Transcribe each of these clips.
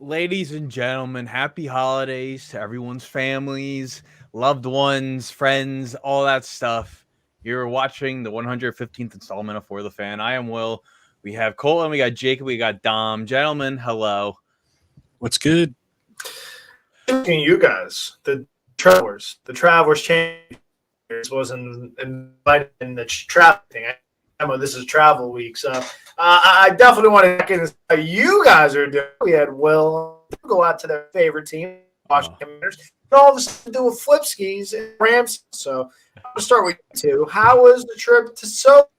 Ladies and gentlemen, happy holidays to everyone's families, loved ones, friends, all that stuff. You're watching the 115th installment of For the Fan. I am Will. We have Colton, we got Jacob, we got Dom. Gentlemen, hello. What's good? You guys, the travelers changed. Wasn't invited in the travel thing. I know this is travel week, so I definitely want to check in and see how you guys are doing. We had Will go out to their favorite team, Washington Commanders, and all of a sudden do a flip skis and Rams. So I'll start with you two. How was the trip to SoFi?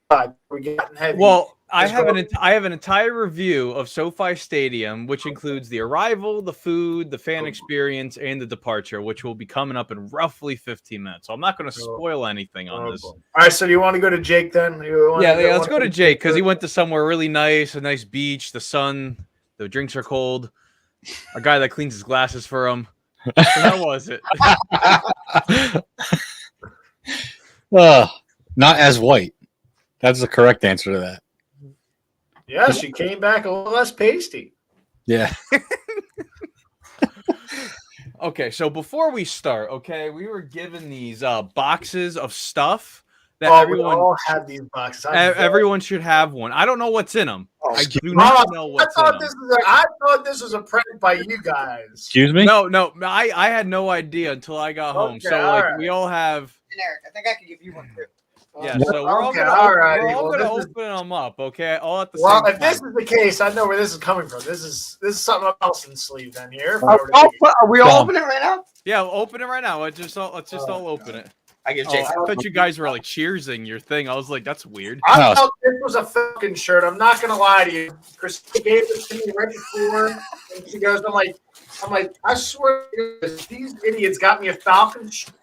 We gotten heavy. Well, I have an entire review of SoFi Stadium, which includes the arrival, the food, the fan experience, and the departure, which will be coming up in roughly 15 minutes. So I'm not going to spoil anything on this. All right, so do you want to go to Jake then? Let's go to Jake because he went to somewhere really nice, a nice beach, the sun, the drinks are cold, a guy that cleans his glasses for him. So how was it? Not as white. That's the correct answer to that. Yeah, she came back a little less pasty. Yeah. Okay, so before we start, we were given these boxes of stuff that everyone we all have these boxes. Everyone should have one. I don't know what's in them. I do not know what's in them. I thought this was a prank by you guys. Excuse me? No. I had no idea until I got home. So we all have. Eric, I think I can give you one too. Yeah, so we're all gonna open them up, okay? All at the same time. Well, if this is the case, I know where this is coming from. This is something else in sleeve then here. Are we all opening it right now? Yeah, we'll open it right now. Let's just all open it. I give Jake. I thought you guys were like cheersing your thing. I was like, that's weird. I thought this was a fucking shirt. I'm not gonna lie to you. Christine gave it to me right before, and she goes, I'm like, I swear these idiots got me a Falcon shirt.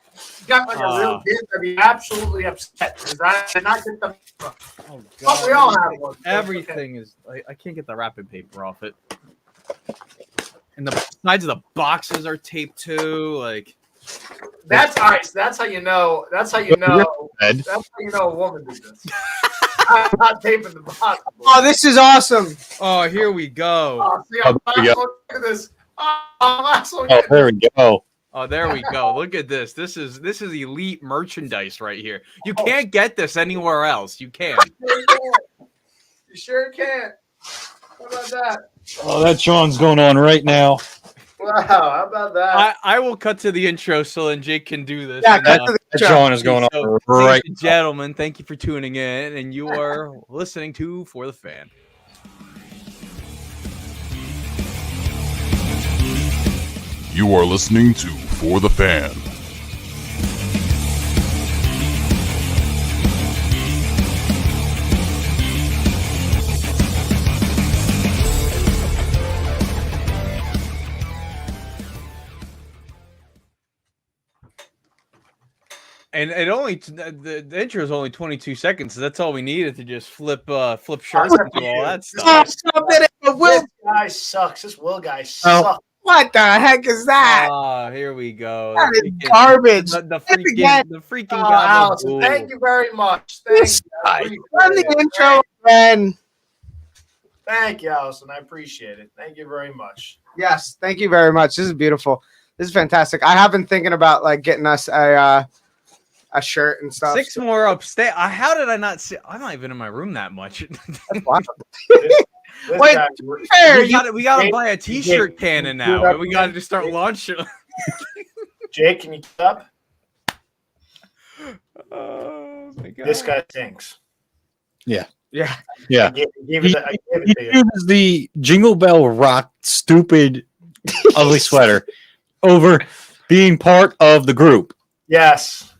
Got like a real kid, I'd be absolutely upset because I did not get them. Oh, but we all have one. Everything is I can't get the wrapping paper off it. And the sides of the boxes are taped too. Like that's ice. That's how you know. That's how you know. That's how you know a woman did this. I'm not taping the box. Oh, this is awesome. Oh, here we go. Oh, see, look at this. There we go. Oh, there we go. Look at this. This is elite merchandise right here. You can't get this anywhere else. You can't. You sure can't. How about that? Oh, that Sean's going on right now. Wow, how about that? I will cut to the intro so then Jake can do this. Yeah, that Sean is going on right. Ladies and gentlemen, thank you for tuning in, and you are listening to For the Fan. You are listening to For the Fan. And it only the intro is only 22 seconds, so that's all we needed to just flip shirts and do all that stuff. Stop it! This guy sucks. This Will guy sucks. What the heck is that? Here we go. That is garbage. The freaking Allison, thank you very much. Thank you. Run the intro again. Thank you, Allison. I appreciate it. Thank you very much. Yes, thank you very much. This is beautiful. This is fantastic. I have been thinking about like getting us a shirt and stuff. 6 more upstairs. How did I not see? I'm not even in my room that much. Wait, we gotta buy a t-shirt cannon now, and we gotta just start launching. Jake, can you keep up? Oh my god! This guy stinks. Yeah. I gave it to you. Uses the Jingle Bell Rock stupid ugly sweater over being part of the group. Yes,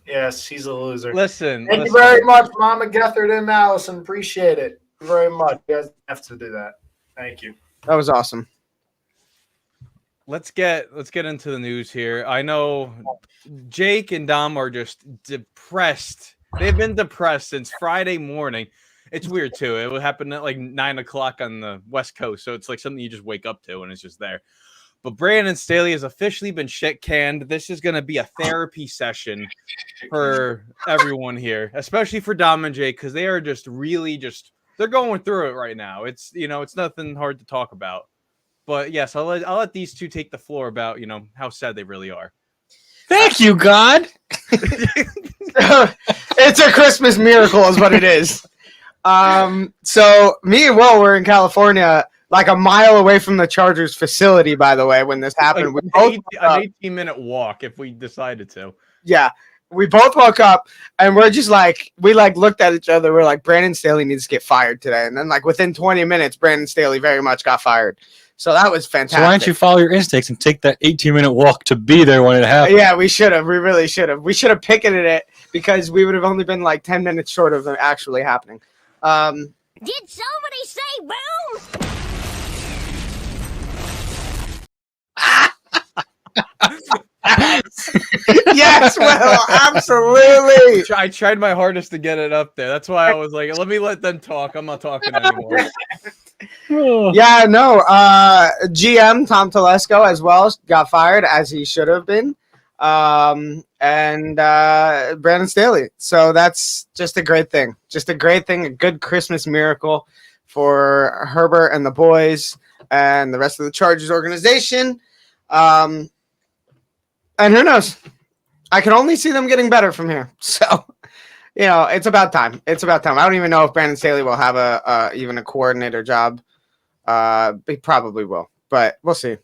he's a loser. Listen, thank you very much, Mama Gethard and Allison. Appreciate it very much. You guys have to do that. Thank you. That was awesome. Let's get into the news here. I know Jake and Dom are just depressed. They've been depressed since Friday morning. It's weird too. It would happen at like 9 o'clock on the West Coast, so it's like something you just wake up to and it's just there. But Brandon Staley has officially been shit canned. This is going to be a therapy session for everyone here, especially for Dom and Jake, because they are just really they're going through it right now. It's, it's nothing hard to talk about. But yes, I'll let these two take the floor about how sad they really are. Thank you, God. It's a Christmas miracle, is what it is. So me and Will were in California, like a mile away from the Chargers facility. By the way, when this happened, Like an 18-minute walk if we decided to. Yeah, we both woke up and we're just like, we looked at each other. We're like, Brandon Staley needs to get fired today. And then like within 20 minutes, Brandon Staley very much got fired. So that was fantastic. So why don't you follow your instincts and take that 18-minute walk to be there when it happens? Yeah, we should have. We really should have. We should have picketed it because we would have only been like 10 minutes short of it actually happening. Did somebody say boom? Yes, Will, absolutely. I tried my hardest to get it up there. That's why I was like, let them talk. I'm not talking anymore. Yeah, no. GM Tom Telesco as well got fired, as he should have been. And Brandon Staley. So that's just a great thing. Just a great thing. A good Christmas miracle for Herbert and the boys and the rest of the Chargers organization. And who knows? I can only see them getting better from here. So, it's about time. It's about time. I don't even know if Brandon Staley will have even a coordinator job. He probably will, but we'll see.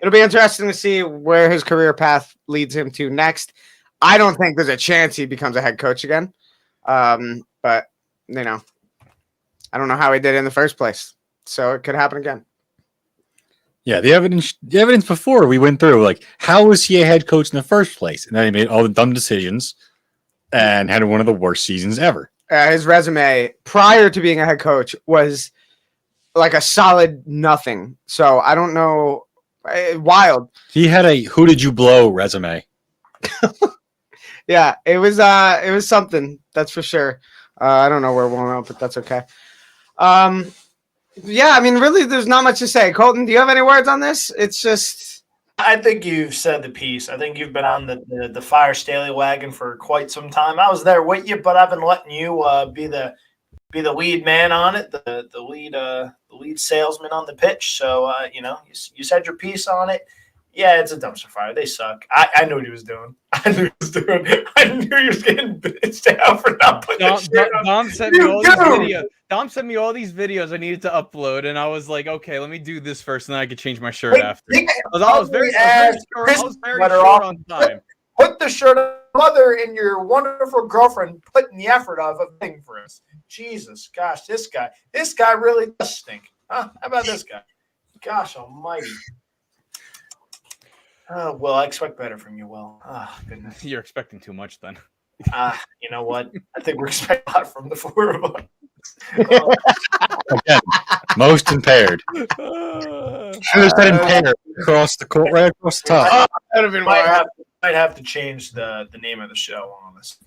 It'll be interesting to see where his career path leads him to next. I don't think there's a chance he becomes a head coach again. But I don't know how he did in the first place. So it could happen again. Yeah, the evidence before we went through, like, how was he a head coach in the first place? And then he made all the dumb decisions and had one of the worst seasons ever. His resume prior to being a head coach was like a solid nothing. So I don't know. Wild. He had a "who did you blow" resume. Yeah, it was something, that's for sure. I don't know where we'll know, but that's okay. Yeah, I mean, really, there's not much to say. Colton, do you have any words on this? It's just, I think you've said the piece. I think you've been on the Fire Staley wagon for quite some time. I was there with you, but I've been letting you be the lead man on it, the lead salesman on the pitch. So you said your piece on it. Yeah, it's a dumpster fire. They suck. I knew what he was doing. I knew he was getting bitched out for not putting the shirt on. Dom sent me all these videos. Dom sent me all these videos I needed to upload, and I was like, okay, let me do this first, and then I could change my shirt after. I was very short on time. Put the shirt on. Mother and your wonderful girlfriend putting the effort of a thing for us. Jesus, gosh, this guy really does stink. Huh? How about this guy? Gosh almighty. Well, I expect better from you, Will. Oh, goodness. You're expecting too much then. You know what? I think we're expecting a lot from the four of us. Again, most impaired. Should have said impaired across the court, right across the top. that would have been Might have to change the name of the show on this.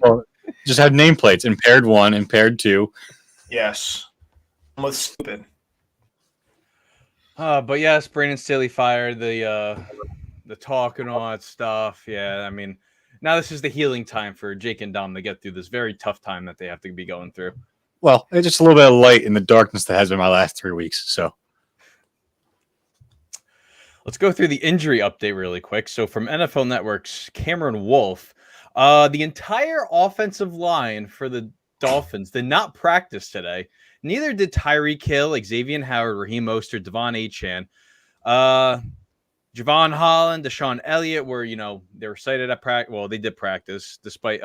Well, just have nameplates: impaired 1, impaired 2. Yes. Almost stupid. But yes, Brandon Staley fired, the talk and all that stuff. Yeah, I mean, now this is the healing time for Jake and Dom to get through this very tough time that they have to be going through. Well, it's just a little bit of light in the darkness that has been my last 3 weeks. So let's go through the injury update really quick. So from NFL Network's Cameron Wolf, the entire offensive line for the Dolphins did not practice today. Neither did Tyreek Hill, Xavier Howard, Raheem Mostert, Devon Achane. Javon Holland, Deshaun Elliott were, they were cited at practice. Well, they did practice despite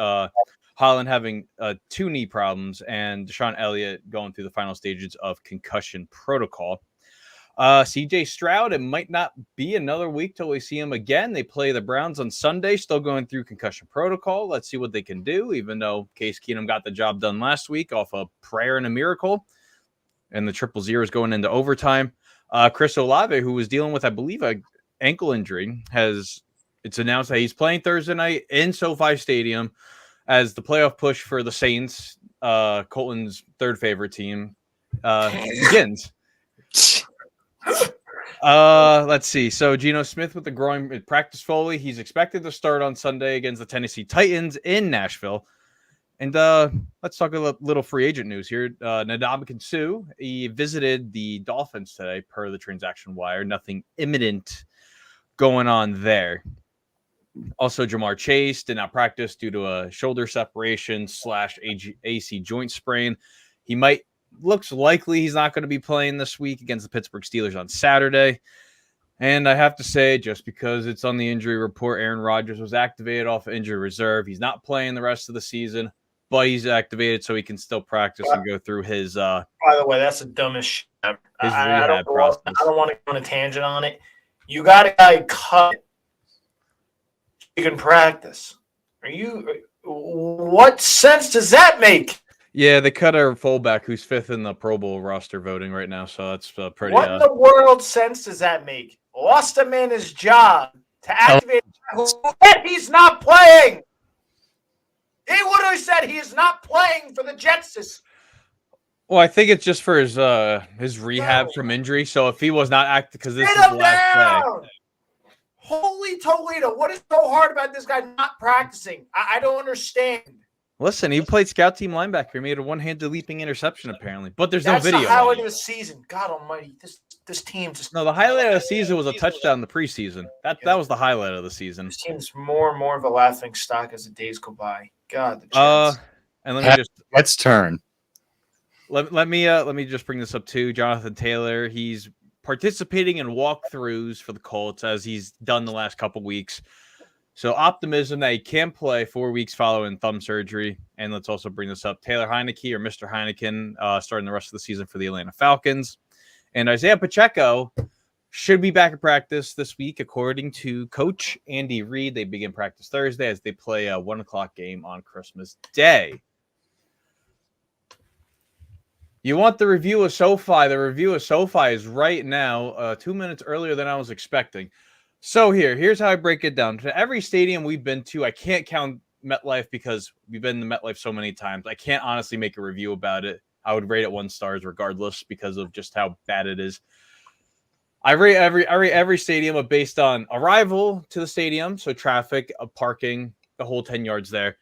Holland having 2 knee problems and Deshaun Elliott going through the final stages of concussion protocol. CJ Stroud, it might not be another week till we see him again. They play the Browns on Sunday, still going through concussion protocol. Let's see what they can do, even though Case Keenum got the job done last week off a prayer and a miracle. And the 0-0 is going into overtime. Chris Olave, who was dealing with, I believe, an ankle injury, it's announced that he's playing Thursday night in SoFi Stadium as the playoff push for the Saints, Colton's third favorite team, begins. Let's see. So Geno Smith with the groin practice fully. He's expected to start on Sunday against the Tennessee Titans in Nashville. And let's talk a little free agent news here. Ndamukong Suh, he visited the Dolphins today per the transaction wire. Nothing imminent going on there. Also, Jamar Chase did not practice due to a shoulder separation / AC joint sprain. Looks likely he's not going to be playing this week against the Pittsburgh Steelers on Saturday. And I have to say, just because it's on the injury report, Aaron Rodgers was activated off injury reserve. He's not playing the rest of the season, but he's activated so he can still practice and go through his By the way, that's the dumbest shit ever. I don't want to go on a tangent on it. You got a guy cut. You can practice. What sense does that make? Yeah, they cut our fullback who's 5th in the Pro Bowl roster voting right now, so that's pretty. What in the world sense does that make? Lost him in his job to activate. He's not playing. He would have said he is not playing for the Jets this. Well, I think it's just for his rehab from injury. So if he was not active, because this is the last day. Holy Toledo! What is so hard about this guy not practicing? I don't understand. Listen, he played scout team linebacker. He made a one-handed leaping interception, apparently. But there's no video. That's the highlight of the season. God almighty. This team just... No, the highlight of the season was a touchdown in the preseason. That was the highlight of the season. This team's more and more of a laughing stock as the days go by. God, the Jets. And let's turn. Let me just bring this up too. Jonathan Taylor, he's participating in walkthroughs for the Colts as he's done the last couple weeks. So optimism that he can play 4 weeks following thumb surgery. And let's also bring this up. Taylor Heineke or Mr. Heineken starting the rest of the season for the Atlanta Falcons. And Isaiah Pacheco should be back at practice this week, according to Coach Andy Reid. They begin practice Thursday as they play a 1:00 game on Christmas Day. You want the review of SoFi? The review of SoFi is right now, 2 minutes earlier than I was expecting. So here's how I break it down. To every stadium we've been to, I can't count MetLife because we've been to MetLife so many times. I can't honestly make a review about it. I would rate it 1 star regardless because of just how bad it is. I rate every stadium based on arrival to the stadium, so traffic, parking, the whole 10 yards there,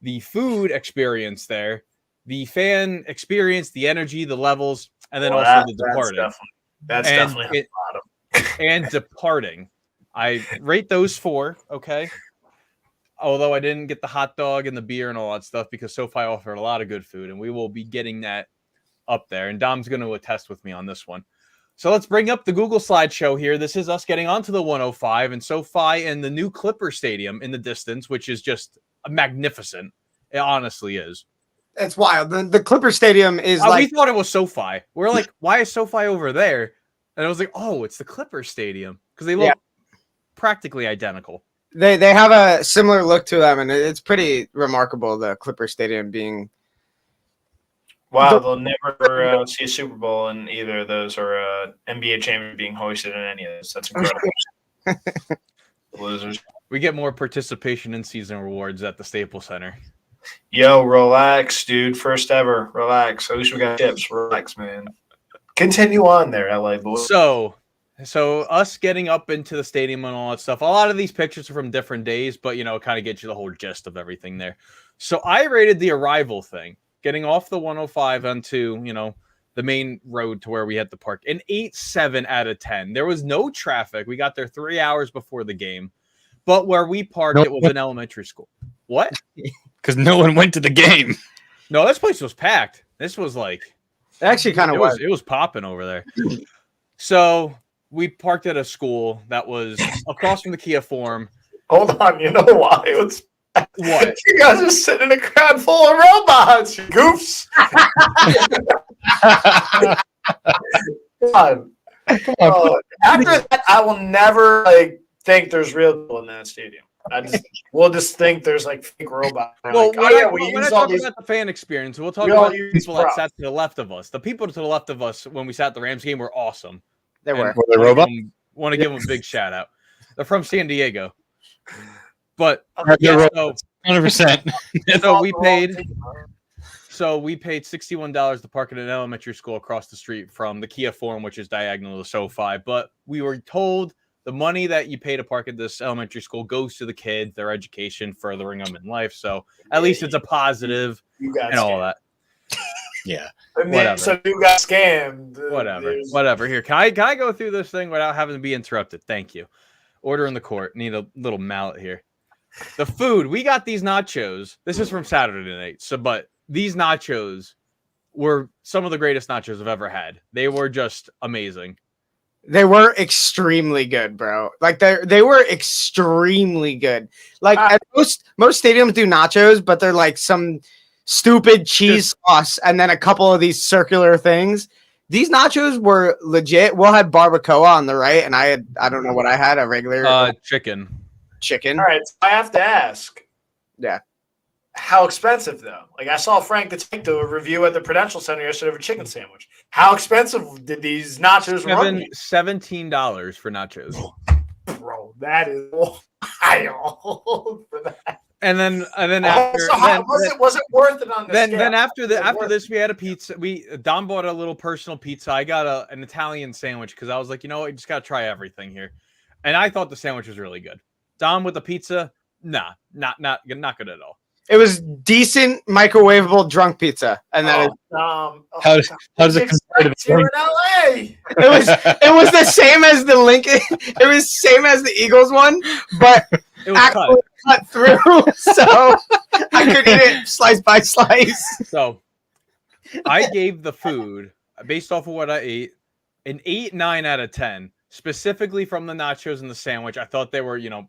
the food experience there, the fan experience, the energy, the levels, and then also the departing. That's definitely the bottom. And departing. I rate those 4, okay? Although I didn't get the hot dog and the beer and all that stuff because SoFi offered a lot of good food, and we will be getting that up there. And Dom's going to attest with me on this one. So let's bring up the Google slideshow here. This is us getting onto the 105 and SoFi and the new Clipper Stadium in the distance, which is just magnificent. It honestly is. It's wild. The Clipper Stadium is we thought it was SoFi. We're like, why is SoFi over there? And I was like, oh, it's the Clipper Stadium because they look practically identical. They have a similar look to them, and it's pretty remarkable, the Clipper Stadium being... Wow, they'll never see a Super Bowl in either of those or an NBA champion being hoisted in any of those. That's incredible. Losers. We get more participation in season rewards at the Staples Center. Yo, relax, dude. First ever. Relax. At least we got tips. Relax, man. Continue on there, LA boys. So us getting up into the stadium and all that stuff, a lot of these pictures are from different days, but, it kind of gets you the whole gist of everything there. So I rated the arrival thing, getting off the 105 onto, the main road to where we had to park, an 8.7 out of 10. There was no traffic. We got there 3 hours before the game, but where we parked, it was an elementary school. What? Because no one went to the game. No, this place was packed. This was like... It actually kind of was. It was popping over there. So we parked at a school that was across from the Kia Forum. Hold on, you know why it was? What? You guys are sitting in a crowd full of robots, you goofs. Come on. After that, I will never think there's real people in that stadium. We'll just think there's fake robots. Well, when I talk about the fan experience, we'll talk about the people that sat to the left of us. The people to the left of us when we sat at the Rams game were awesome. They were. Were they robots? Want to give them a big shout out. They're from San Diego. But 100%. So we paid $61 to park at an elementary school across the street from the Kia Forum, which is diagonal to SoFi. But we were told the money that you pay to park at this elementary school goes to the kids, their education, furthering them in life. So at least it's a positive. You got and all scammed. that. Yeah. And then, Whatever. so you got scammed. Whatever. Here, can I go through this thing without having to be interrupted? Thank you. Order in the court. Need a little mallet here. The food, we got these nachos. This is from Saturday night. But these nachos were some of the greatest nachos I've ever had. They were just amazing. They were extremely good, bro. Like they were extremely good. Like at most stadiums do nachos, but they're like some stupid cheese sauce and then a couple of these circular things. These nachos were legit. Will had barbacoa on the right, and I don't know what I had, a regular chicken. Chicken. All right, so I have to ask. Yeah. How expensive though? Like I saw Frank the Tank do a review at the Prudential Center yesterday of a chicken sandwich. How expensive did these nachos run? $17 for nachos. Bro, that is wild for that. And then after was it worth it on the scale? Then after this we had a pizza. Dom bought a little personal pizza. I got an Italian sandwich because I was like, you know what, you just gotta try everything here. And I thought the sandwich was really good. Dom with the pizza, nah, not good at all. It was decent microwavable drunk pizza, and that how does it compare to the here in LA? it was the same as the Lincoln. It was same as the Eagles one, but it was actually cut through, so I could eat it slice by slice. So I gave the food, based off of what I ate, an 8-9 out of 10. Specifically from the nachos and the sandwich, I thought they were too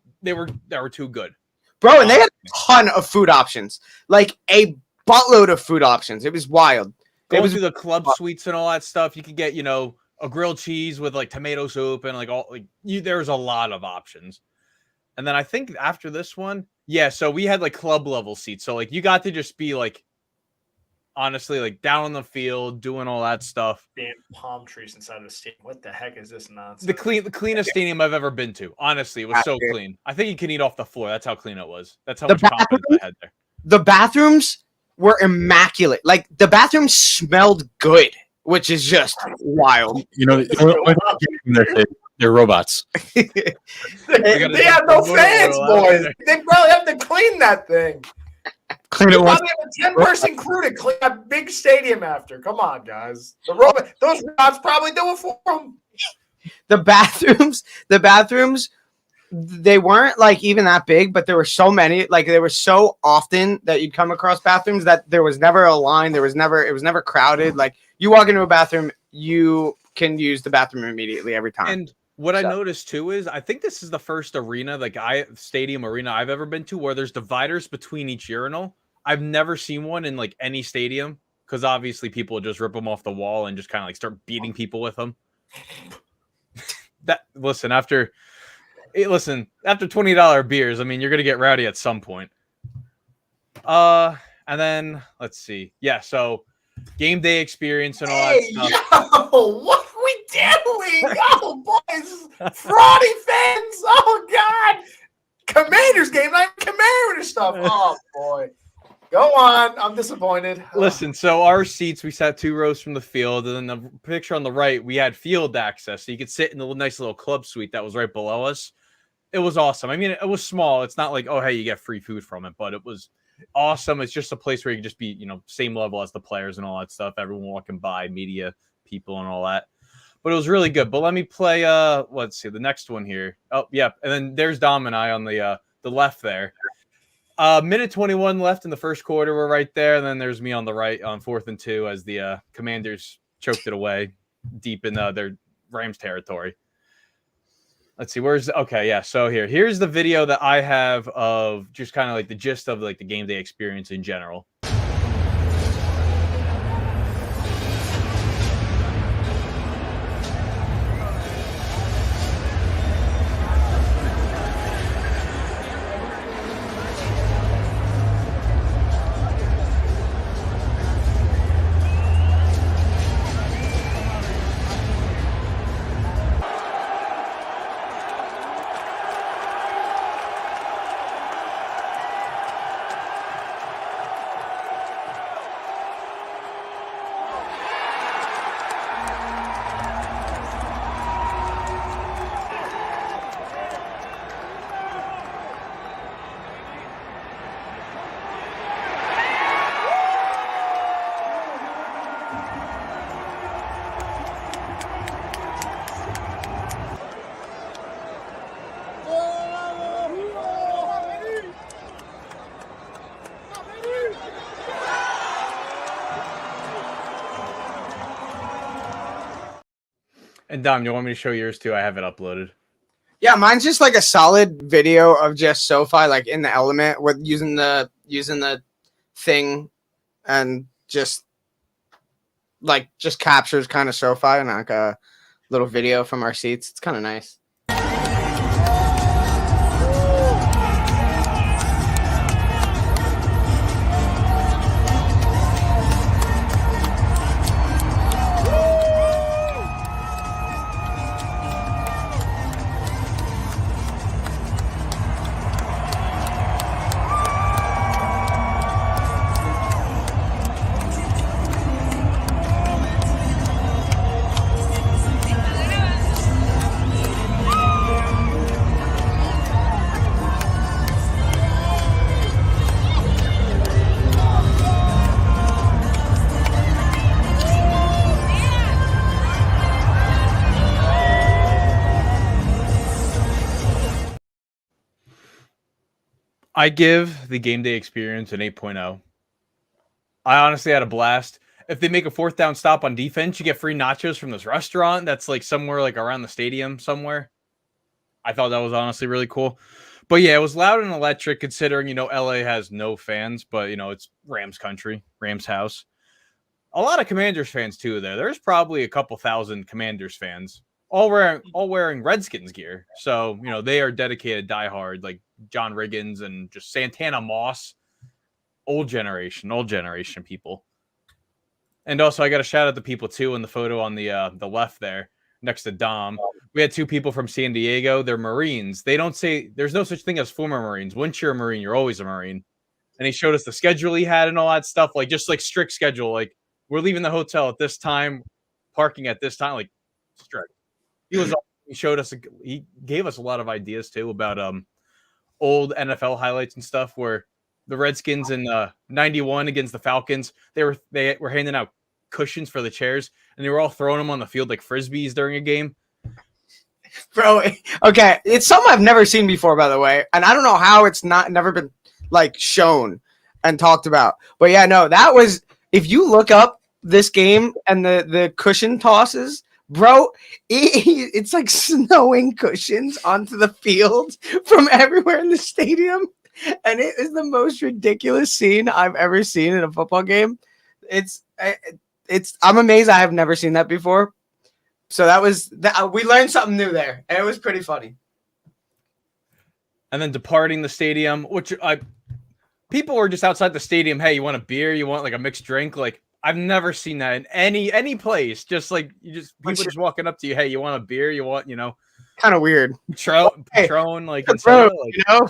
good. Bro, and they had a ton of food options. Like a buttload of food options. It was wild. Going through the club suites and all that stuff, you could get, a grilled cheese with like tomato soup and there's a lot of options. And then I think after this one, so we had like club level seats. So like you got to just be like, honestly, like down on the field, doing all that stuff. Damn palm trees inside of the stadium. What the heck is this nonsense? The cleanest stadium I've ever been to. Honestly, it was so clean. I think you can eat off the floor. That's how clean it was. That's how much confidence I had there. The bathrooms were immaculate. Like the bathrooms smelled good, which is just wild. They're robots. They have no fans, boys. They probably have to clean that thing. Clean it once. Have a 10-person crew to clean a big stadium after. Come on, guys. Those robots probably do it for them. The bathrooms, they weren't like even that big, but there were so many. Like there were so often that you'd come across bathrooms that there was never a line. It was never crowded. Like you walk into a bathroom, you can use the bathroom immediately every time. And what I noticed too is I think this is the first arena, stadium arena I've ever been to where there's dividers between each urinal. I've never seen one in like any stadium because obviously people just rip them off the wall and just kind of like start beating people with them. After $20 beers, I mean, you're gonna get rowdy at some point. And then let's see, so game day experience and all that stuff. Yo, what are we doing? Oh, boys, fraudy fans! Oh God, Commanders game, not Commander stuff. Oh boy. Go on. I'm disappointed. Listen, so our seats, we sat 2 rows from the field, and then the picture on the right, we had field access. So you could sit in the nice little club suite that was right below us. It was awesome. I mean, it was small. It's not like, oh, hey, you get free food from it, but it was awesome. It's just a place where you can just be, same level as the players and all that stuff. Everyone walking by, media people and all that. But it was really good. But let me play, let's see, the next one here. Oh, yeah. And then there's Dom and I on the left there. Minute 21 left in the first quarter. We're right there. And then there's me on the right on 4th and 2 as the Commanders choked it away deep in their Rams territory. Let's see. So here's the video that I have of just kind of like the gist of like the game day experience in general. And Dom, you want me to show yours too? I have it uploaded. Yeah, mine's just like a solid video of just SoFi like in the element with using the thing and just captures kind of SoFi and like a little video from our seats. It's kind of nice. I give the game day experience an 8.0. I honestly had a blast. If they make a 4th down stop on defense, you get free nachos from this restaurant that's like somewhere like around the stadium somewhere. I thought that was honestly really cool. But yeah, it was loud and electric considering, LA has no fans, but, it's Rams country, Rams house. A lot of Commanders fans too there. There's probably a couple thousand Commanders fans all wearing Redskins gear. So, they are dedicated diehard, like John Riggins and just Santana Moss. Old generation people. And also I got to shout out the people too in the photo on the left there next to Dom. We had 2 people from San Diego. They're Marines. They don't say there's no such thing as former Marines. Once you're a Marine, you're always a Marine. And he showed us the schedule he had and all that stuff, like just like strict schedule. Like we're leaving the hotel at this time, parking at this time, like strict. He gave us a lot of ideas too about old NFL highlights and stuff where the Redskins in 91 against the Falcons, they were handing out cushions for the chairs and they were all throwing them on the field like frisbees during a game. Bro, okay, it's something I've never seen before, by the way, and I don't know how it's never been like shown and talked about. But yeah, no, that was, if you look up this game and the cushion tosses, bro, it's like snowing cushions onto the field from everywhere in the stadium, and it is the most ridiculous scene I've ever seen in a football game. I'm amazed I have never seen that before. So that was we learned something new there, and it was pretty funny. And then departing the stadium, which people were just outside the stadium. Hey, you want a beer? You want like a mixed drink? Like I've never seen that in any place. Just like people just walking up to you. Hey, you want a beer? You want kind of weird. Patron, like, bro,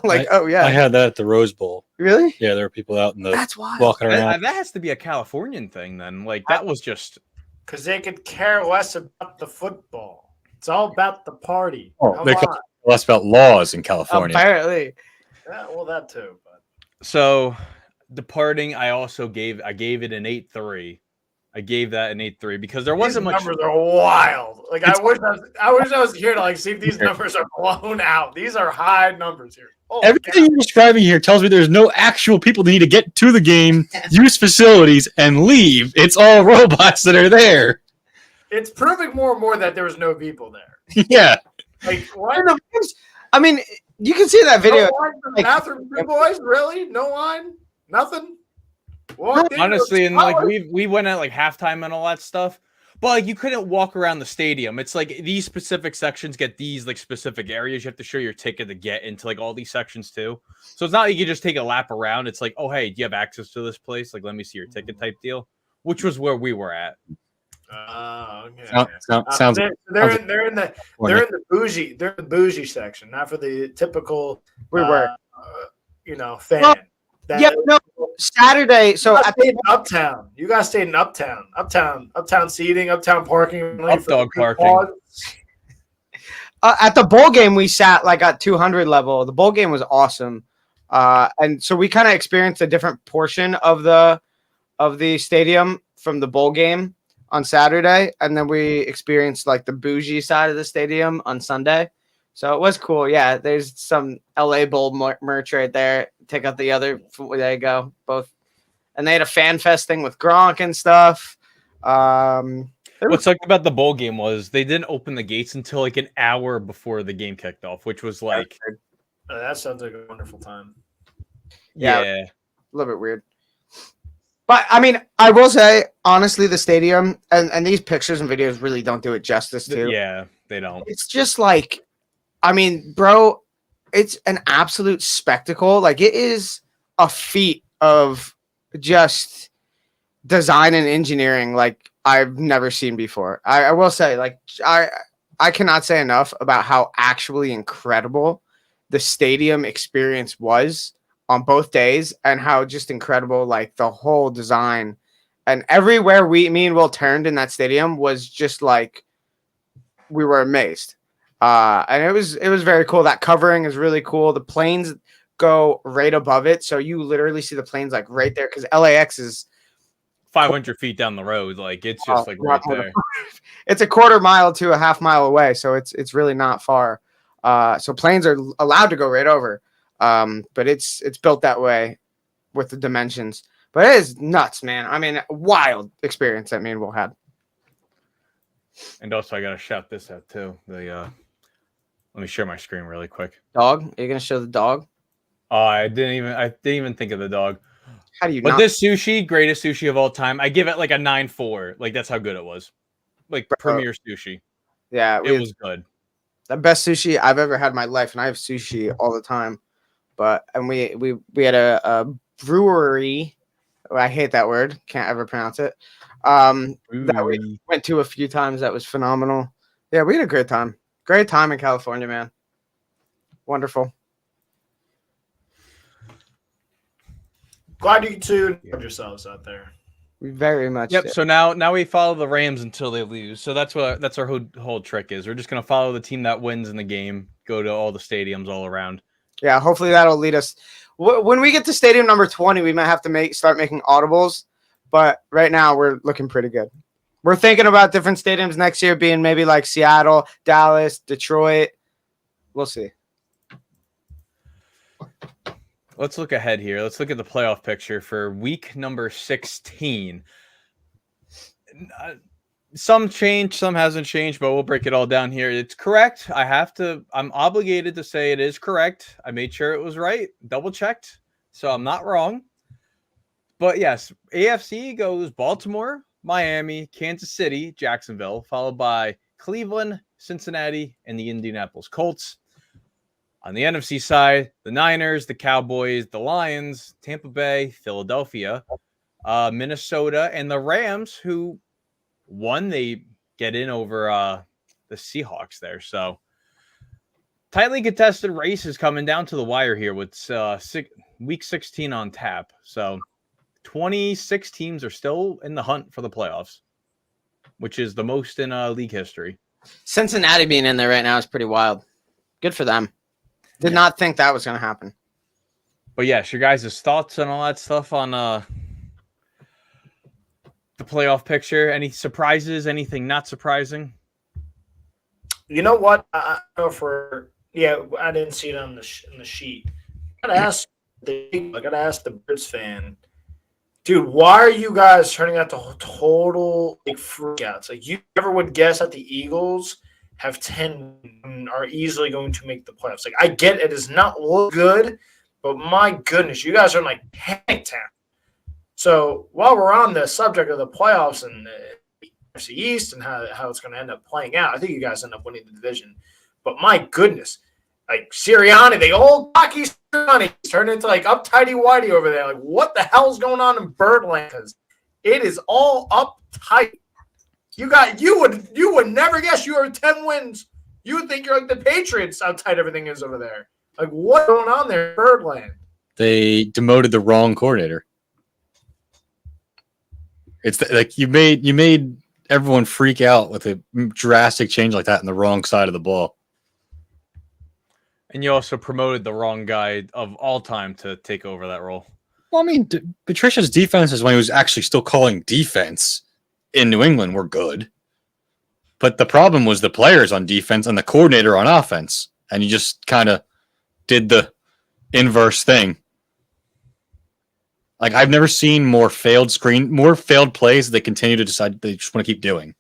like oh yeah. I had that at the Rose Bowl. Really? Yeah, there were people out in the That's wild. walking around. That has to be a Californian thing then. Like that was just because they could care less about the football. It's all about the party. Oh, they care less about laws in California. Apparently. Yeah, well, that too. But so departing, I gave it an 8.3. I gave that an 8.3 because there wasn't much. Numbers are wild. Like I wish I was here to like see if these numbers are blown out. These are high numbers here. Everything you're describing here tells me there's no actual people that need to get to the game, use facilities, and leave. It's all robots that are there. It's proving more and more that there was no people there. Yeah. Like what? I mean, you can see that video. No line for the bathroom, boys? Really? No line? Nothing? Honestly, and like we went at like halftime and all that stuff, but like you couldn't walk around the stadium. It's like these specific sections get these like specific areas. You have to show your ticket to get into like all these sections too. So it's not like you just take a lap around. It's like, oh hey, do you have access to this place? Like let me see your ticket type deal, which was where we were at. Okay. Sounds. They're in the bougie section, not for the typical. We were, fan. Well, no. Saturday. So I stayed in Uptown. You guys stayed in Uptown. Uptown seating, Uptown parking, Updog parking. At the bowl game, we sat like at 200 level. The bowl game was awesome, and so we kind of experienced a different portion of the stadium from the bowl game on Saturday, and then we experienced like the bougie side of the stadium on Sunday. So it was cool. Yeah, there's some LA Bowl merch right there. Take out the other. There you go. Both. And they had a fan fest thing with Gronk and stuff. What sucked about the bowl game was they didn't open the gates until like an hour before the game kicked off, which was like, That sounds like a wonderful time. Yeah. yeah. A little bit weird. But I mean, I will say, honestly, the stadium and these pictures and videos really don't do it justice too. Yeah, they don't. It's just like, I mean, bro, it's an absolute spectacle. Like, it is a feat of just design and engineering like I've never seen before. I will say, like, I cannot say enough about how actually incredible the stadium experience was on both days, and how just incredible like the whole design and everywhere me and Will turned in that stadium was just like we were amazed. And it was very cool. That covering is really cool. The planes go right above it, so you literally see the planes like right there because LAX is 500 feet down the road. Like, it's just like right there. It's a quarter mile to a half mile away, so it's really not far. So planes are allowed to go right over. But it's built that way with the dimensions. But it is nuts, man. I mean, wild experience that me and Will had. And also, I gotta shout this out too. Let me share my screen really quick. Dog? Are you gonna show the dog? I didn't even think of the dog. How do you But not? this sushi, greatest sushi of all time. I give it like a 9.4. Like, that's how good it was. Like, premier sushi. Yeah, It was good. The best sushi I've ever had in my life, and I have sushi all the time. But we had a brewery. I hate that word. Can't ever pronounce it. That we went to a few times. That was phenomenal. Yeah, we had a great time. Great time in California, man. Wonderful. Glad you two enjoyed yourselves out there. We very much. Yep. did. So now we follow the Rams until they lose. So that's our whole trick is. We're just gonna follow the team that wins in the game. Go to all the stadiums all around. Yeah, hopefully that'll lead us. When we get to stadium number 20, we might have to start making audibles. But right now, we're looking pretty good. We're thinking about different stadiums next year being maybe like Seattle, Dallas, Detroit. We'll see. Let's look ahead here. Let's look at the playoff picture for week number 16. Some changed, some hasn't changed, but we'll break it all down here. It's correct. I'm obligated to say it is correct. I made sure it was right, double checked, so I'm not wrong. But yes, AFC goes Baltimore, Miami, Kansas City, Jacksonville, followed by Cleveland, Cincinnati, and the Indianapolis Colts. On the NFC side, the Niners, the Cowboys, the Lions, Tampa Bay, Philadelphia, Minnesota, and the Rams, who won. They get in over the Seahawks there. So tightly contested race is coming down to the wire here with week 16 on tap. So 26 teams are still in the hunt for the playoffs, which is the most in league history. Cincinnati being in there right now is pretty wild. Good for them. Did not think that was going to happen. But yes, your guys' thoughts and all that stuff on the playoff picture. Any surprises? Anything not surprising? You know what? I know I didn't see it on the sheet. I gotta ask the Birds fan, dude. Why are you guys turning out to total like freakouts? Like, you never would guess that the Eagles have 10 and are easily going to make the playoffs. Like, I get it does not look good, but my goodness, you guys are in like panic town. So while we're on the subject of the playoffs and the NFC East and how it's going to end up playing out, I think you guys end up winning the division. But my goodness, like Sirianni, the old cocky Sirianni, turned into like uptighty whitey over there. Like, what the hell's going on in Birdland? Because it is all uptight. You would never guess you are 10 wins. You would think you're like the Patriots, how tight everything is over there. Like, what's going on there in Birdland? They demoted the wrong coordinator. It's like you made everyone freak out with a drastic change like that in the wrong side of the ball. And you also promoted the wrong guy of all time to take over that role. Well, I mean, Patricia's defenses, when he was actually still calling defense in New England, were good. But the problem was the players on defense and the coordinator on offense. And you just kind of did the inverse thing. Like, I've never seen more failed plays that they continue to decide they just want to keep doing.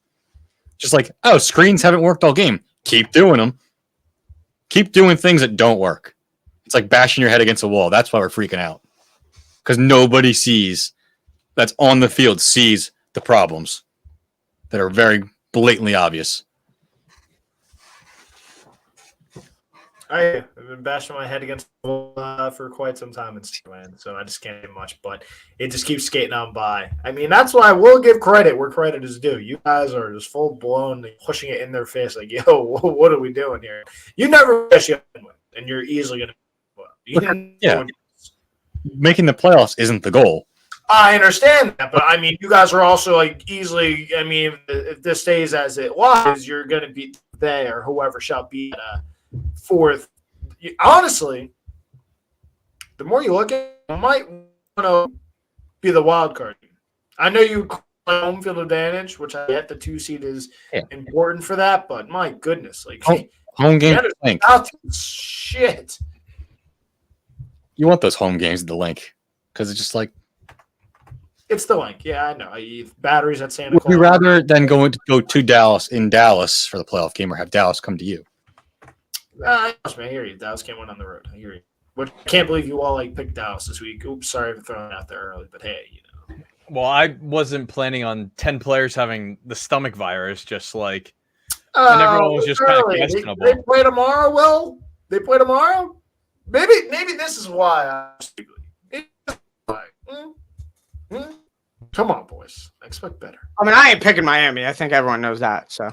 Just like, oh, screens haven't worked all game. Keep doing them. Keep doing things that don't work. It's like bashing your head against a wall. That's why we're freaking out. Because nobody that's on the field sees the problems that are very blatantly obvious. I've been bashing my head against the wall for quite some time, so I just can't do much. But it just keeps skating on by. I mean, that's why I will give credit where credit is due. You guys are just full blown pushing it in their face, like, "Yo, what are we doing here?" You never guess you win, and you're easily going to. Yeah, making the playoffs isn't the goal. I understand that, but I mean, you guys are also like easily. I mean, if this stays as it was, you're going to beat they or whoever shall be fourth. Honestly, the more you look at it, you might want to be the wild card. I know you call home field advantage, which I get the 2 seed is important for that, but my goodness, like home game shit. You want those home games at the link because it's just like it's the link. Yeah, I know. Batteries at Santa Claus. Would we rather than go to Dallas in Dallas for the playoff game or have Dallas come to you? I hear you. Dallas can't win on the road. I hear you. But I can't believe you all picked Dallas this week. Oops, sorry for throwing it out there early, but hey, Well, I wasn't planning on 10 players having the stomach virus, just like, and everyone was just kind of questionable. They play tomorrow, Will? They play tomorrow? Maybe this is why Come on, boys. I expect better. I mean, I ain't picking Miami. I think everyone knows that, so.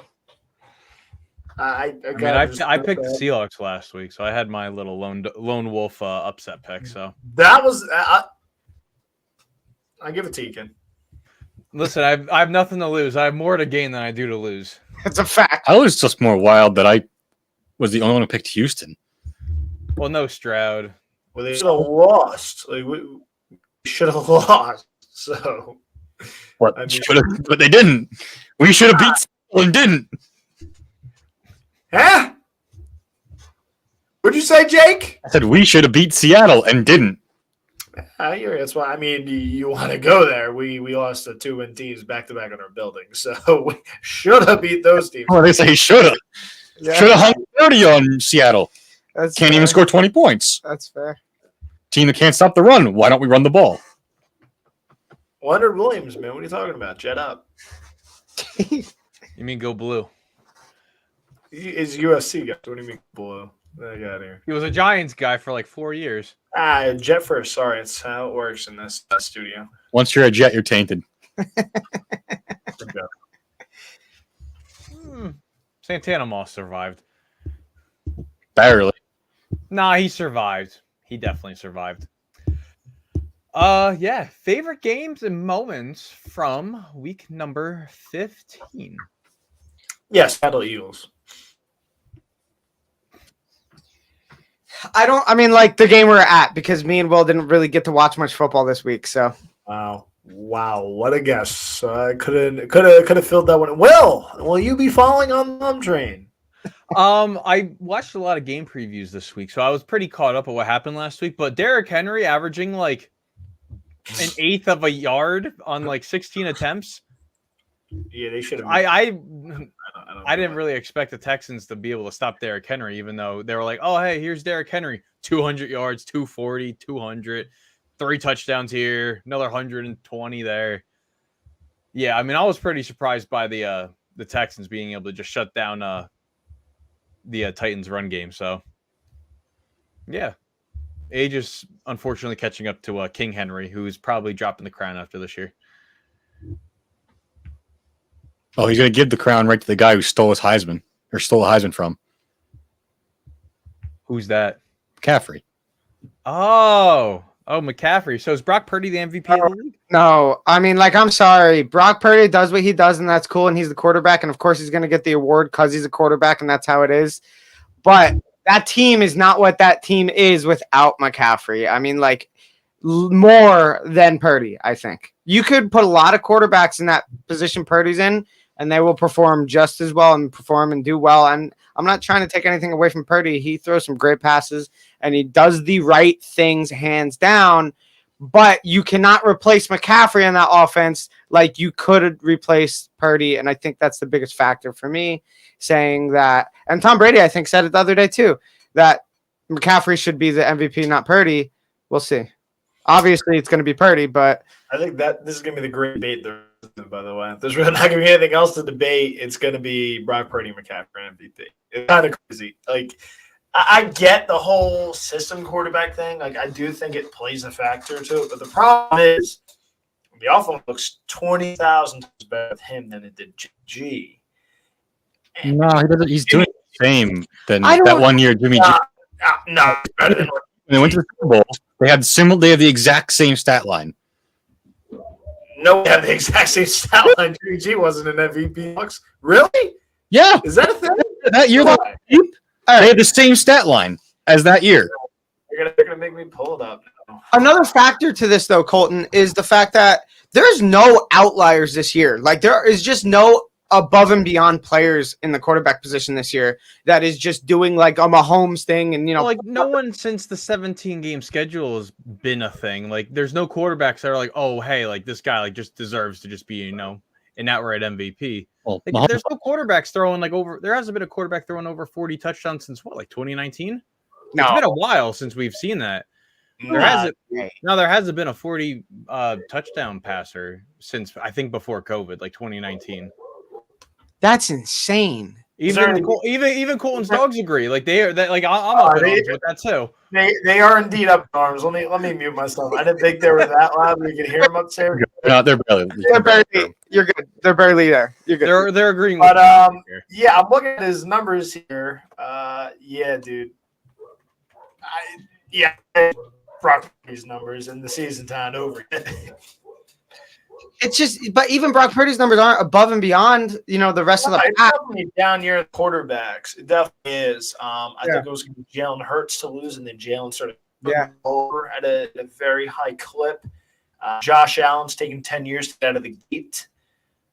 I picked the Seahawks last week, so I had my little lone wolf upset pick. So that was I give it to you, Ken. Listen, I have nothing to lose. I have more to gain than I do to lose. It's a fact. I was just more wild that I was the only one who picked Houston. Well, no Stroud. Well, they should have lost. Like we should have lost. So what? But they didn't. We should have beat Seattle and didn't. Huh? What'd you say, Jake? I said we should have beat Seattle and didn't. I hear you. That's why. I mean, you want to go there. We lost the 2-win teams back to back in our building, so we should have beat those teams. Oh, they say should have. Yeah. Should have hung 30 on Seattle. That's can't fair. even score 20 points. That's fair. Team that can't stop the run. Why don't we run the ball? Leonard Williams, man. What are you talking about? Jet up. You mean go blue? Is USC guy. What do you mean blue? I got here. He was a Giants guy for like 4 years. Jet first. Sorry, it's how it works in this studio. Once you're a Jet, you're tainted. Santana Moss survived. Barely. Nah, he survived. He definitely survived. Yeah. Favorite games and moments from week number 15. Yes, Seattle Eagles. I mean, like the game we're at, because me and Will didn't really get to watch much football this week. So Wow, what a guess! I could have filled that one. Will you be following on the train? I watched a lot of game previews this week, so I was pretty caught up on what happened last week. But Derrick Henry averaging like an eighth of a yard on like 16 attempts. Yeah, they should have. I didn't really expect the Texans to be able to stop Derrick Henry, even though they were like, oh, hey, here's Derrick Henry, 200 yards, 240, 200, 3 touchdowns here, another 120 there. Yeah, I mean, I was pretty surprised by the Texans being able to just shut down the Titans run game. So, yeah, age is unfortunately catching up to King Henry, who's probably dropping the crown after this year. Oh, he's going to give the crown right to the guy who stole a Heisman from. Who's that? McCaffrey. Oh, McCaffrey. So is Brock Purdy the MVP of the league? no, I mean, like, I'm sorry. Brock Purdy does what he does, and that's cool. And he's the quarterback, and of course he's going to get the award because he's a quarterback, and that's how it is. But that team is not what that team is without McCaffrey. I mean, like, more than Purdy. I think you could put a lot of quarterbacks in that position Purdy's in, and they will perform just as well and perform and do well. And I'm not trying to take anything away from Purdy. He throws some great passes, and he does the right things hands down. but you cannot replace McCaffrey in that offense like you could replace Purdy. And I think that's the biggest factor for me, saying that. And Tom Brady, I think, said it the other day too, that McCaffrey should be the MVP, not Purdy. We'll see. Obviously, it's going to be Purdy, but I think that this is going to be the great debate. By the way, there's really not going to be anything else to debate. It's going to be Brock Purdy, McCaffrey, MVP. It's kind of crazy. Like, I get the whole system quarterback thing. Like, I do think it plays a factor to it. But the problem is the offense looks 20,000 times better with him than it did G. No, he doesn't. He's doing the same than I don't- that one year Jimmy G. No, better than When they went to the Super Bowl, they had the exact same stat line. no, we have the exact same stat line. Jimmy G wasn't an MVP. Really? Yeah, Is that a thing? that year Why? they had the same stat line as that year. They're gonna make me pull it up now. another factor to this, though, Colton, is the fact that there's no outliers this year. Like, there is just no above and beyond players in the quarterback position this year that is just doing like a Mahomes thing. And, Like no one since the 17-game schedule has been a thing. Like there's no quarterbacks that are like, oh, hey, like this guy like just deserves to just be, an outright MVP. Well, Like, there's no quarterbacks throwing like over. There hasn't been a quarterback throwing over 40 touchdowns since what, like 2019? No. It's been a while since we've seen that. There hasn't. No, there hasn't been a 40 touchdown passer since I think before COVID, like 2019. That's insane. Even Colton's dogs agree. Like they are that. Like I'm up in arms with that too. They are indeed up in arms. Let me mute myself. I didn't think they were that loud. We could hear them upstairs. No, they're barely. You're good. They're barely there. You're good. They're agreeing. But with here. yeah, I'm looking at his numbers here. Yeah, dude. Brock Purdy's numbers and the season's not over yet. It's just, but even Brock Purdy's numbers aren't above and beyond, the rest of the It's pack. definitely down near the quarterbacks. It definitely is. I think it was going to be Jalen Hurts to lose, and then Jalen started over at a very high clip. Josh Allen's taking 10 years to get out of the gate.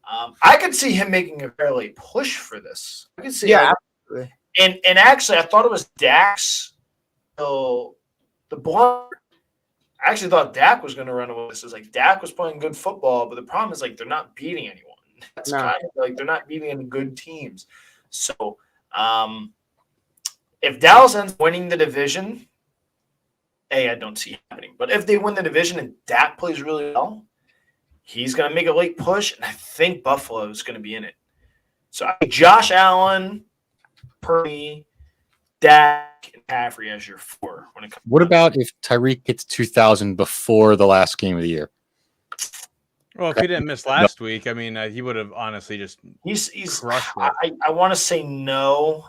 I could see him making a fairly push for this. I could see, absolutely. And actually, I thought it was Dak's. So the blunt. I actually thought Dak was going to run away with this. It's like Dak was playing good football, but the problem is like they're not beating anyone. It's kind of like they're not beating any good teams. So if Dallas ends up winning the division, I don't see it happening. But if they win the division and Dak plays really well, he's going to make a late push, and I think Buffalo is going to be in it. So I think Josh Allen, Purdy, Dak, and McCaffrey as your four. What about if Tyreek hits 2,000 before the last game of the year? Well, if he didn't miss last week, I mean, he would have honestly just he's crushed it. I want to say no.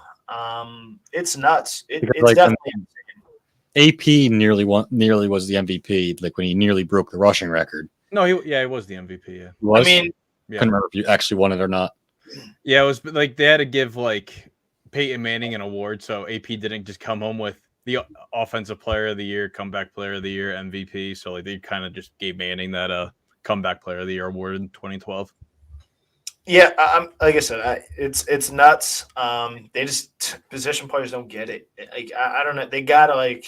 It's nuts. It's like, definitely AP nearly was the MVP, like when he nearly broke the rushing record. No, he was the MVP. Yeah, He was? I mean, yeah. Couldn't remember if you actually won it or not. Yeah, it was like they had to give like Peyton Manning an award, so AP didn't just come home with the Offensive Player of the Year, Comeback Player of the Year, MVP. So like they kind of just gave Manning that Comeback Player of the Year award in 2012. Yeah, like I said, it's nuts. They just position players don't get it. Like I don't know, they gotta like.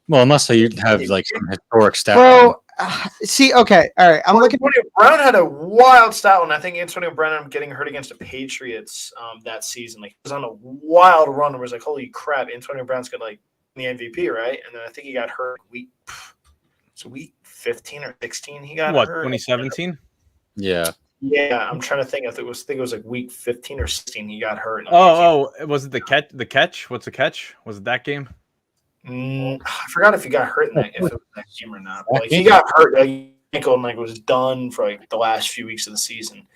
Well, unless you have like some historic stat. Bro, see, okay, all right. I'm looking. Antonio Brown had a wild stat one. I think Antonio Brown getting hurt against the Patriots that season. Like he was on a wild run where it was like, holy crap, Antonio Brown's gonna like the MVP, right? And then I think he got hurt week 15 or 16. He got What, hurt. 2017? Yeah. Yeah, I'm trying to think if it was like week 15 or 16 he got hurt. Was it the catch? The catch? What's the catch? Was it that game? I forgot if he got hurt in that, if it was that game or not. But, like he got hurt, like ankle, and like was done for like the last few weeks of the season.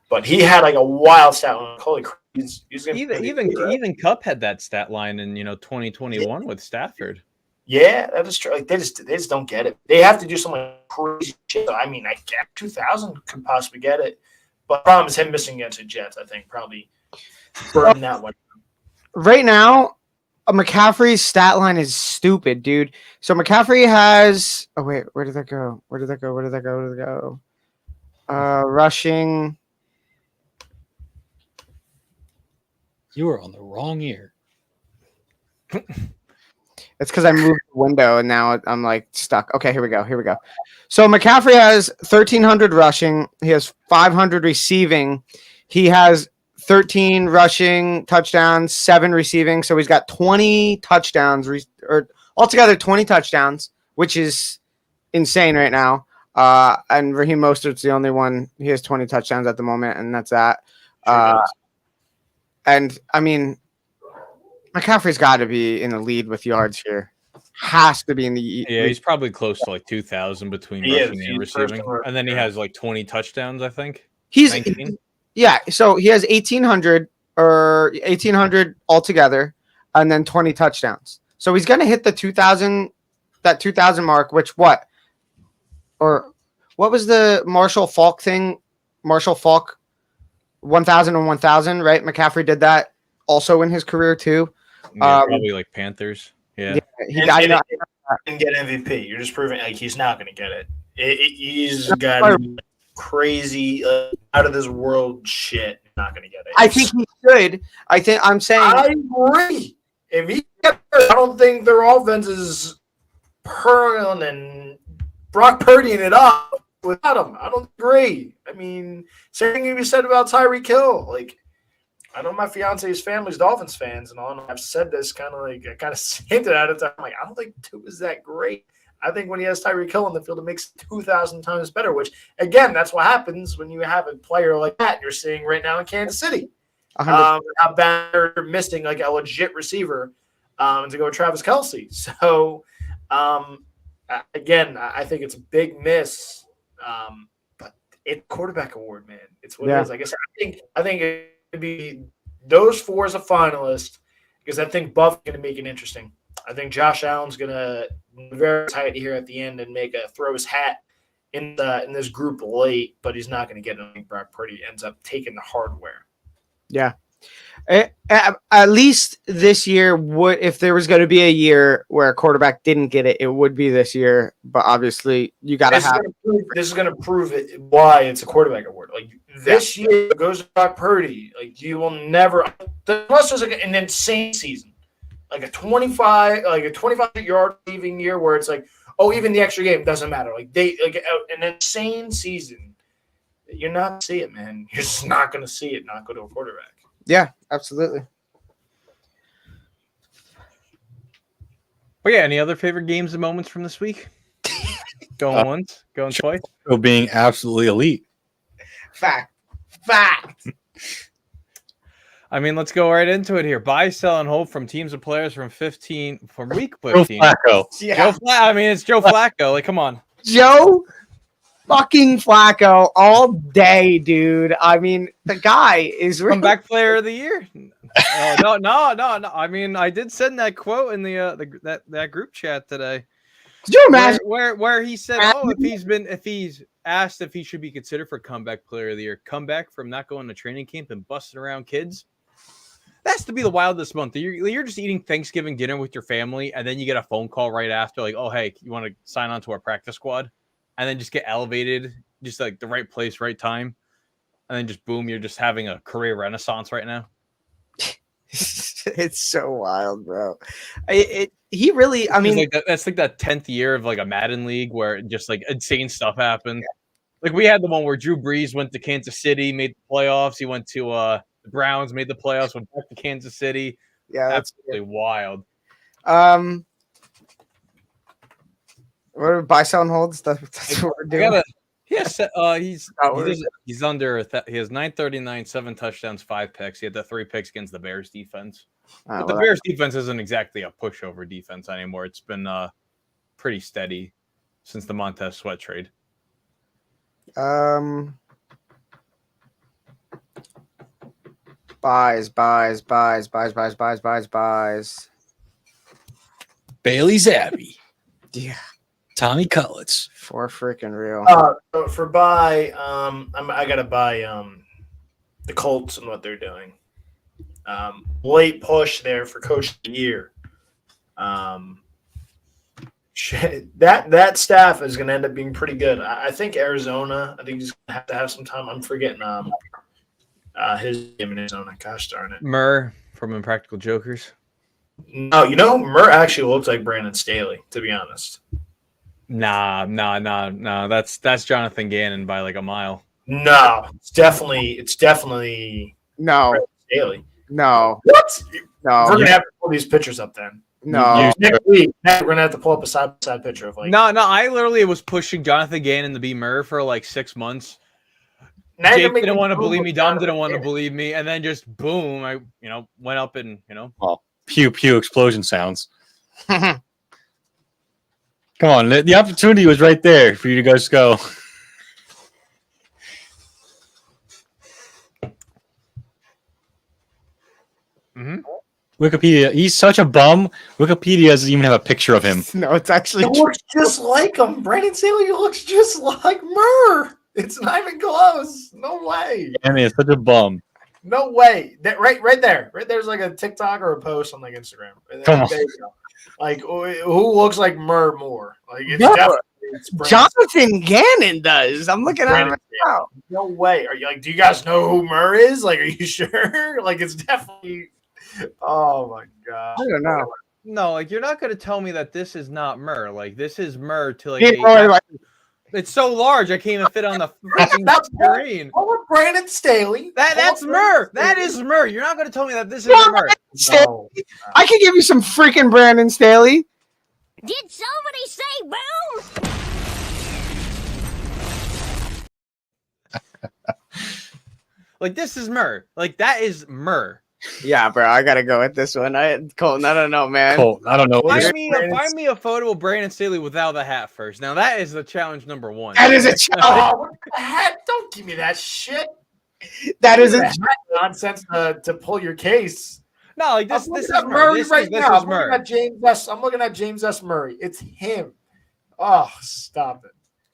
But he had like a wild stat line. Holy crap! He's gonna even Cup had that stat line in 2021 with Stafford. Yeah, that is true. Like they just don't get it. They have to do some like crazy shit. I mean, I get 2,000 could possibly get it, but the problem is him missing against the Jets. I think probably burn that one. Right now, McCaffrey's stat line is stupid, dude. So McCaffrey has. Oh wait, where did that go? Rushing. You were on the wrong ear. It's because I moved the window and now I'm like stuck. Okay, here we go. So McCaffrey has 1,300 rushing. He has 500 receiving. He has 13 rushing touchdowns, 7 receiving. So he's got 20 touchdowns, or altogether 20 touchdowns, which is insane right now. And Raheem Mostert's the only one. He has 20 touchdowns at the moment, and that's that. And I mean, McCaffrey's got to be in the lead with yards here. Has to be in the Yeah, he's probably close to like 2,000 between rushing and receiving, and then he has like 20 touchdowns. I think he's 19? Yeah. So he has 1,800 altogether, and then 20 touchdowns. So he's gonna hit the 2,000 mark. Which what was the Marshall Falk thing? Marshall Falk 1,000 and 1,000, right? McCaffrey did that also in his career too. Yeah, probably like Panthers. Yeah. He didn't get MVP. You're just proving like he's not going to get it. He's got crazy, out of this world shit. Not going to get it. I think he should. I agree. If he gets it, I don't think their offense is and Brock Purdying it up without him. I don't agree. I mean, same thing you said about Tyreek Hill. Like, I know my fiance's family's Dolphins fans and all, and I've said this kind of hinted at it. I'm like, I don't think Tua is that great. I think when he has Tyreek Hill in the field, it makes 2,000 times better, which, again, that's what happens when you have a player like that you're seeing right now in Kansas City. How bad they're missing like a legit receiver to go with Travis Kelce. So, again, I think it's a big miss, but it's quarterback award, man. It's what it is. I guess I think it would be those 4 as a finalist because I think Buff's going to make it interesting. I think Josh Allen's going to be very tight here at the end and throw his hat in this group late, but he's not going to get it. I think Brock Purdy ends up taking the hardware. Yeah. At least this year, if there was going to be a year where a quarterback didn't get it, it would be this year. But obviously, you got to have. This is going to prove it why it's a quarterback award. Like this year, it goes to Brock Purdy. Like you will never, unless there's like an insane season, like a 25-yard receiving year where it's like, oh, even the extra game doesn't matter. Like an insane season, you're not going to see it, man. You're just not going to see it not go to a quarterback. Yeah, absolutely. But yeah, any other favorite games and moments from this week? Going once, going twice. Being absolutely elite. Fact. I mean, let's go right into it here. Buy, sell, and hold from teams and players from week 15. Joe Flacco. Yeah. It's Joe Flacco. Like, come on. Joe fucking Flacco all day, dude. I mean, the guy is really comeback player of the year. No. I mean, I did send that quote in that group chat today. Did you imagine where he said, "Oh, if he's asked if he should be considered for comeback player of the year, come back from not going to training camp and busting around kids." That's to be the wildest month. You're just eating Thanksgiving dinner with your family, and then you get a phone call right after, like, "Oh, hey, you want to sign on to our practice squad?" And then just get elevated, just like the right place, right time. And then just boom, you're just having a career renaissance right now. It's so wild, bro. He really, I mean, that's like that 10th year of like a Madden league where just like insane stuff happened. Yeah. Like we had the one where Drew Brees went to Kansas City, made the playoffs. He went to the Browns, made the playoffs, went back to Kansas City. Yeah, that's absolutely wild. What buy, sell, and holds? That's what we're doing. He's under. He has 939, 7 touchdowns, 5 picks. He had the 3 picks against the Bears defense. But the Bears defense isn't exactly a pushover defense anymore. It's been pretty steady since the Montez Sweat trade. Buys. Bailey Zappi. Yeah. Tommy Cutlets. For freaking real. So for buy, I gotta buy the Colts and what they're doing. Late push there for Coach of the Year. That staff is gonna end up being pretty good. I think Arizona. I think he's gonna have to have some time. I'm forgetting his name in Arizona. Gosh darn it. Murr from Impractical Jokers. No, you know, Murr actually looks like Brandon Staley, to be honest. Nah. That's Jonathan Gannon by like a mile. No, it's definitely No, Brandon Staley. no, What? no, We're gonna have to pull these pictures up then. no. Next week, we're gonna have to pull up a side-by-side picture of like. No. I literally was pushing Jonathan Gannon to be Murr for like 6 months. Now you're Jake making didn't want to Google believe me. Dom Jonathan didn't want to Gannon. believe me, and then just boom, I went up and Well, pew pew explosion sounds. Come on, the opportunity was right there for you to guys go. Mhm. Wikipedia, he's such a bum. Wikipedia doesn't even have a picture of him. No, it's actually It looks just like him. Brandon Staley looks just like Murr. It's not even close. No way. And he's such a bum. No way. That right there. Right there's like a TikTok or a post on like Instagram. Come on. There you go. Like who looks like Murr more? Like it's No. definitely it's Brandon Jonathan Gannon does. I'm looking at him Brandon now. No way. Are you like? Do you guys know who Murr is? Like, are you sure? Like, it's definitely. Oh my god. I don't know. No, like you're not gonna tell me that this is not Murr. Like this is Murr to like. People are like, It's so large, I can't even fit on the freaking That's screen. Oh, Brandon Staley. That's Oh, Murr. Brandon That is Murr. You're not gonna tell me that this is No, Murr. Staley. No. I can give you some freaking Brandon Staley. Did somebody say boom? Like this is Murr. Like that is Murr. Yeah, bro, I gotta go with this one. Colton, I don't know, man. Colt, I don't know. Find me a photo of Brandon Staley without the hat first. Now that is the challenge number one. That is a challenge. Oh, what the heck? Don't give me that shit. That is a That nonsense to pull your case. No, like I'm this looking is at Murr. Murray This right is, this now. is I'm Murr. looking at James S. Murray. It's him. Oh, stop it.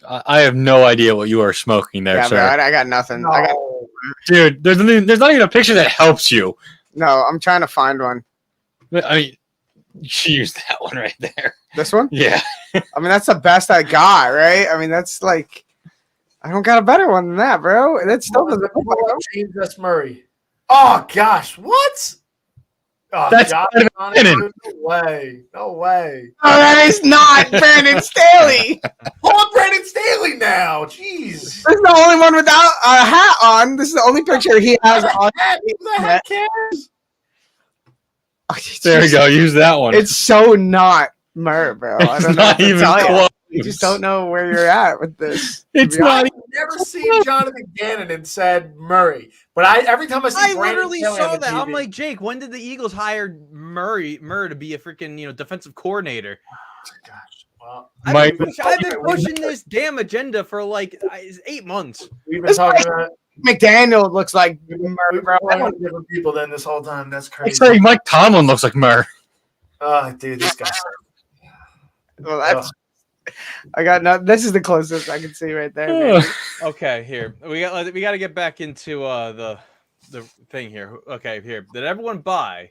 I have no idea what you are smoking there, yeah, sir. bro, I got nothing. I got No. Dude, there's not even a picture that helps you. no. I'm trying to find one. I mean, you should use that one right there. This one? Yeah. I mean, that's the best I got, right? I mean, that's like, I don't got a better one than that, bro. That still doesn't look like him. James S. Murray. Oh gosh, what? Oh, That's Josh not even Donovan, no way. No way. Oh, that is not Brandon Staley. Pull up Brandon Staley now. Jeez. This is the only one without a hat on. This is the only picture he has on. Who the heck cares? Oh, There we go. Use that one. It's so not Murr, bro. I It's don't know what not to even tell you. close. I just don't know where you're at with this. It's To be not. I've never seen Jonathan Gannon and said Murray, but every time I see I Brandon literally Staley saw on the that. I'm TV, like, Jake, when did the Eagles hire Murr to be a freaking defensive coordinator? gosh, well, Mike- I've been pushing this damn agenda for like 8 months. we've been talking about McDaniel looks like we've Murr, been bro. talking about different people then this whole time. That's crazy. It's like Mike Tomlin looks like Murr. Oh, dude, this guy. Well, that's. I got no. This is the closest I can see right there. man. Okay, here we got to get back into the thing here. Okay, here. Did everyone buy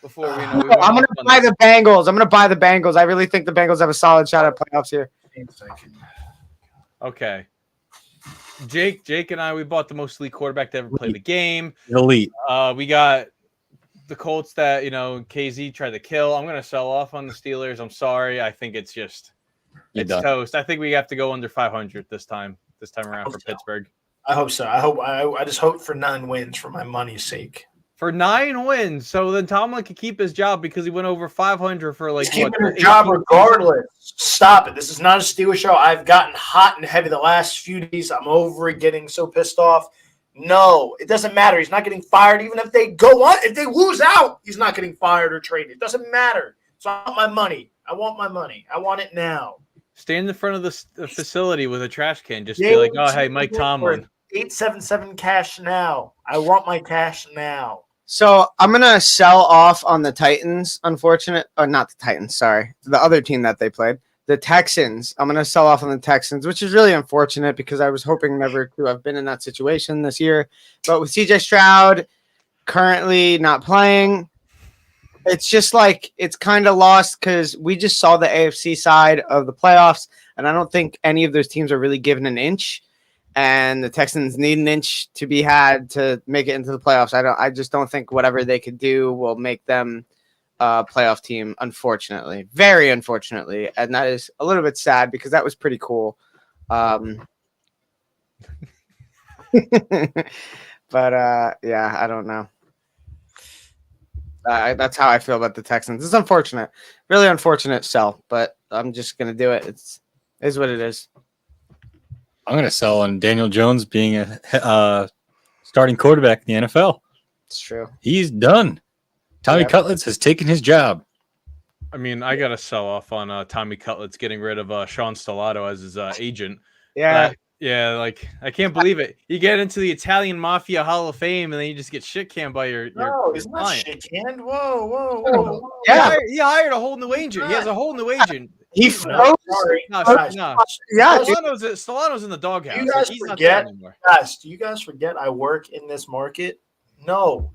before we know? I'm gonna buy the Bengals. I'm gonna buy the Bengals. I really think the Bengals have a solid shot at playoffs here. Okay. Jake and I, we bought the most elite quarterback to ever play the game. Elite. We got the Colts that KZ tried to kill. I'm gonna sell off on the Steelers. I'm sorry. I think it's just it's toast. I think we have to go under 500 this time around for Pittsburgh. I hope so. I just hope for 9 wins for my money's sake. For 9 wins, so then Tomlin could keep his job because he went over 500 for like He's keeping what, his job 18 regardless. Stop it. This is not a Steelers show. I've gotten hot and heavy the last few days. I'm over it, getting so pissed off. No, it doesn't matter. He's not getting fired. Even if they go on, if they lose out, he's not getting fired or traded. It doesn't matter. So I want my money. I want it now. Stand in front of the facility with a trash can. Just be like, oh, hey, Mike Tomlin. 877 cash now. I want my cash now. So I'm gonna sell off on the Titans. Not the Titans. Sorry, the other team that they played, the Texans. I'm gonna sell off on the Texans, which is really unfortunate because I was hoping never to have been in that situation this year. But with CJ Stroud currently not playing, it's just like it's kind of lost because we just saw the AFC side of the playoffs, and I don't think any of those teams are really given an inch. And the Texans need an inch to be had to make it into the playoffs. I just don't think whatever they could do will make them playoff team, unfortunately. Very unfortunately. And that is a little bit sad because that was pretty cool. But yeah, I don't know. That's how I feel about the Texans. It's unfortunate, really unfortunate sell, but I'm just gonna do it. Is what it is. I'm gonna sell on Daniel Jones being a starting quarterback in the NFL. It's true. He's done. Tommy Yep. Cutlets has taken his job. I mean, I got to sell off on Tommy Cutlets getting rid of Sean Stellato as his agent. Yeah. Yeah, like I can't believe it. You get into the Italian Mafia Hall of Fame, and then you just get shit canned by your No, he's not client. shit canned. Whoa. Yeah. He hired a whole new agent. He has a whole new agent. He froze. Sorry. No, Guys, no. Yeah, dude. Stellanos in the doghouse. You guys He's not forget- there anymore. Guys, do you guys forget I work in this market? No.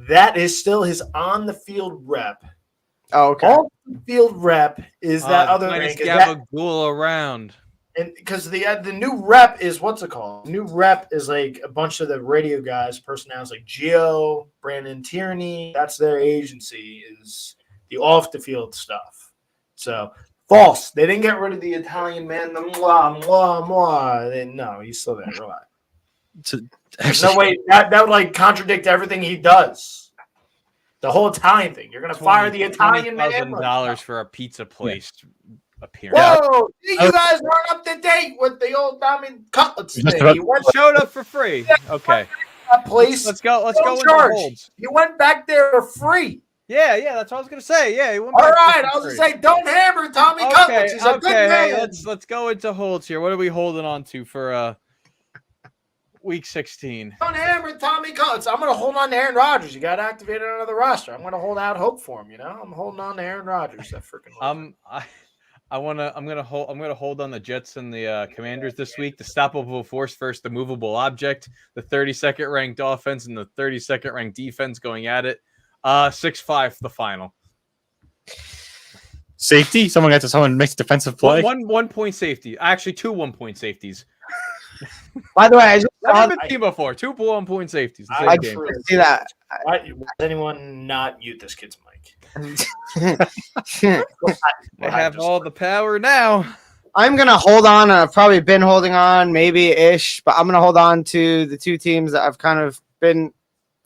That is still his on the field rep. Oh, okay. All the field rep is that other minus thing. 'Cause that- Gabagool around. And because the new rep is what's it called? New rep is like a bunch of the radio guys, personalities like Gio, Brandon Tierney. That's their agency, is the off the field stuff. So false. They didn't get rid of the Italian man. The mwah, mwah, mwah. No, he's still there. Relax. There's no way that would like contradict everything he does. The whole Italian thing. You're gonna fire the Italian man. $20,000 for a pizza place appearance. Whoa! You guys weren't up to date with the old Diamond Cutlets Just thing. about- You went Showed up for free. Okay, to that place. let's go. Let's No go into charge. holds. You went back there for free. Yeah, that's what I was gonna say. Yeah, he went All back right, for I was free. gonna say, don't hammer Tommy Cutlets. He's a good Hey, man. let's go into holds here. What are we holding on to for week 16? Don't hammer Tommy Cutlets. I'm gonna hold on to Aaron Rodgers. You got to activate another roster. I'm gonna hold out hope for him. You know, I'm holding on to Aaron Rodgers. That freaking. I'm gonna hold on the Jets and the Commanders this week. The stoppable force versus the movable object. The 32nd ranked offense and the 32nd ranked defense going at it. 6-5 the final. Safety? Someone makes defensive play. One point safety. Actually, 2 1-point safeties. By the way, I just Never been seen before. 2 1-point safeties. The same I game. didn't see that. Why does anyone not mute this kid's mic? They have all the power now. I'm gonna hold on. I've probably been holding on, maybe ish, but I'm gonna hold on to the two teams that I've kind of been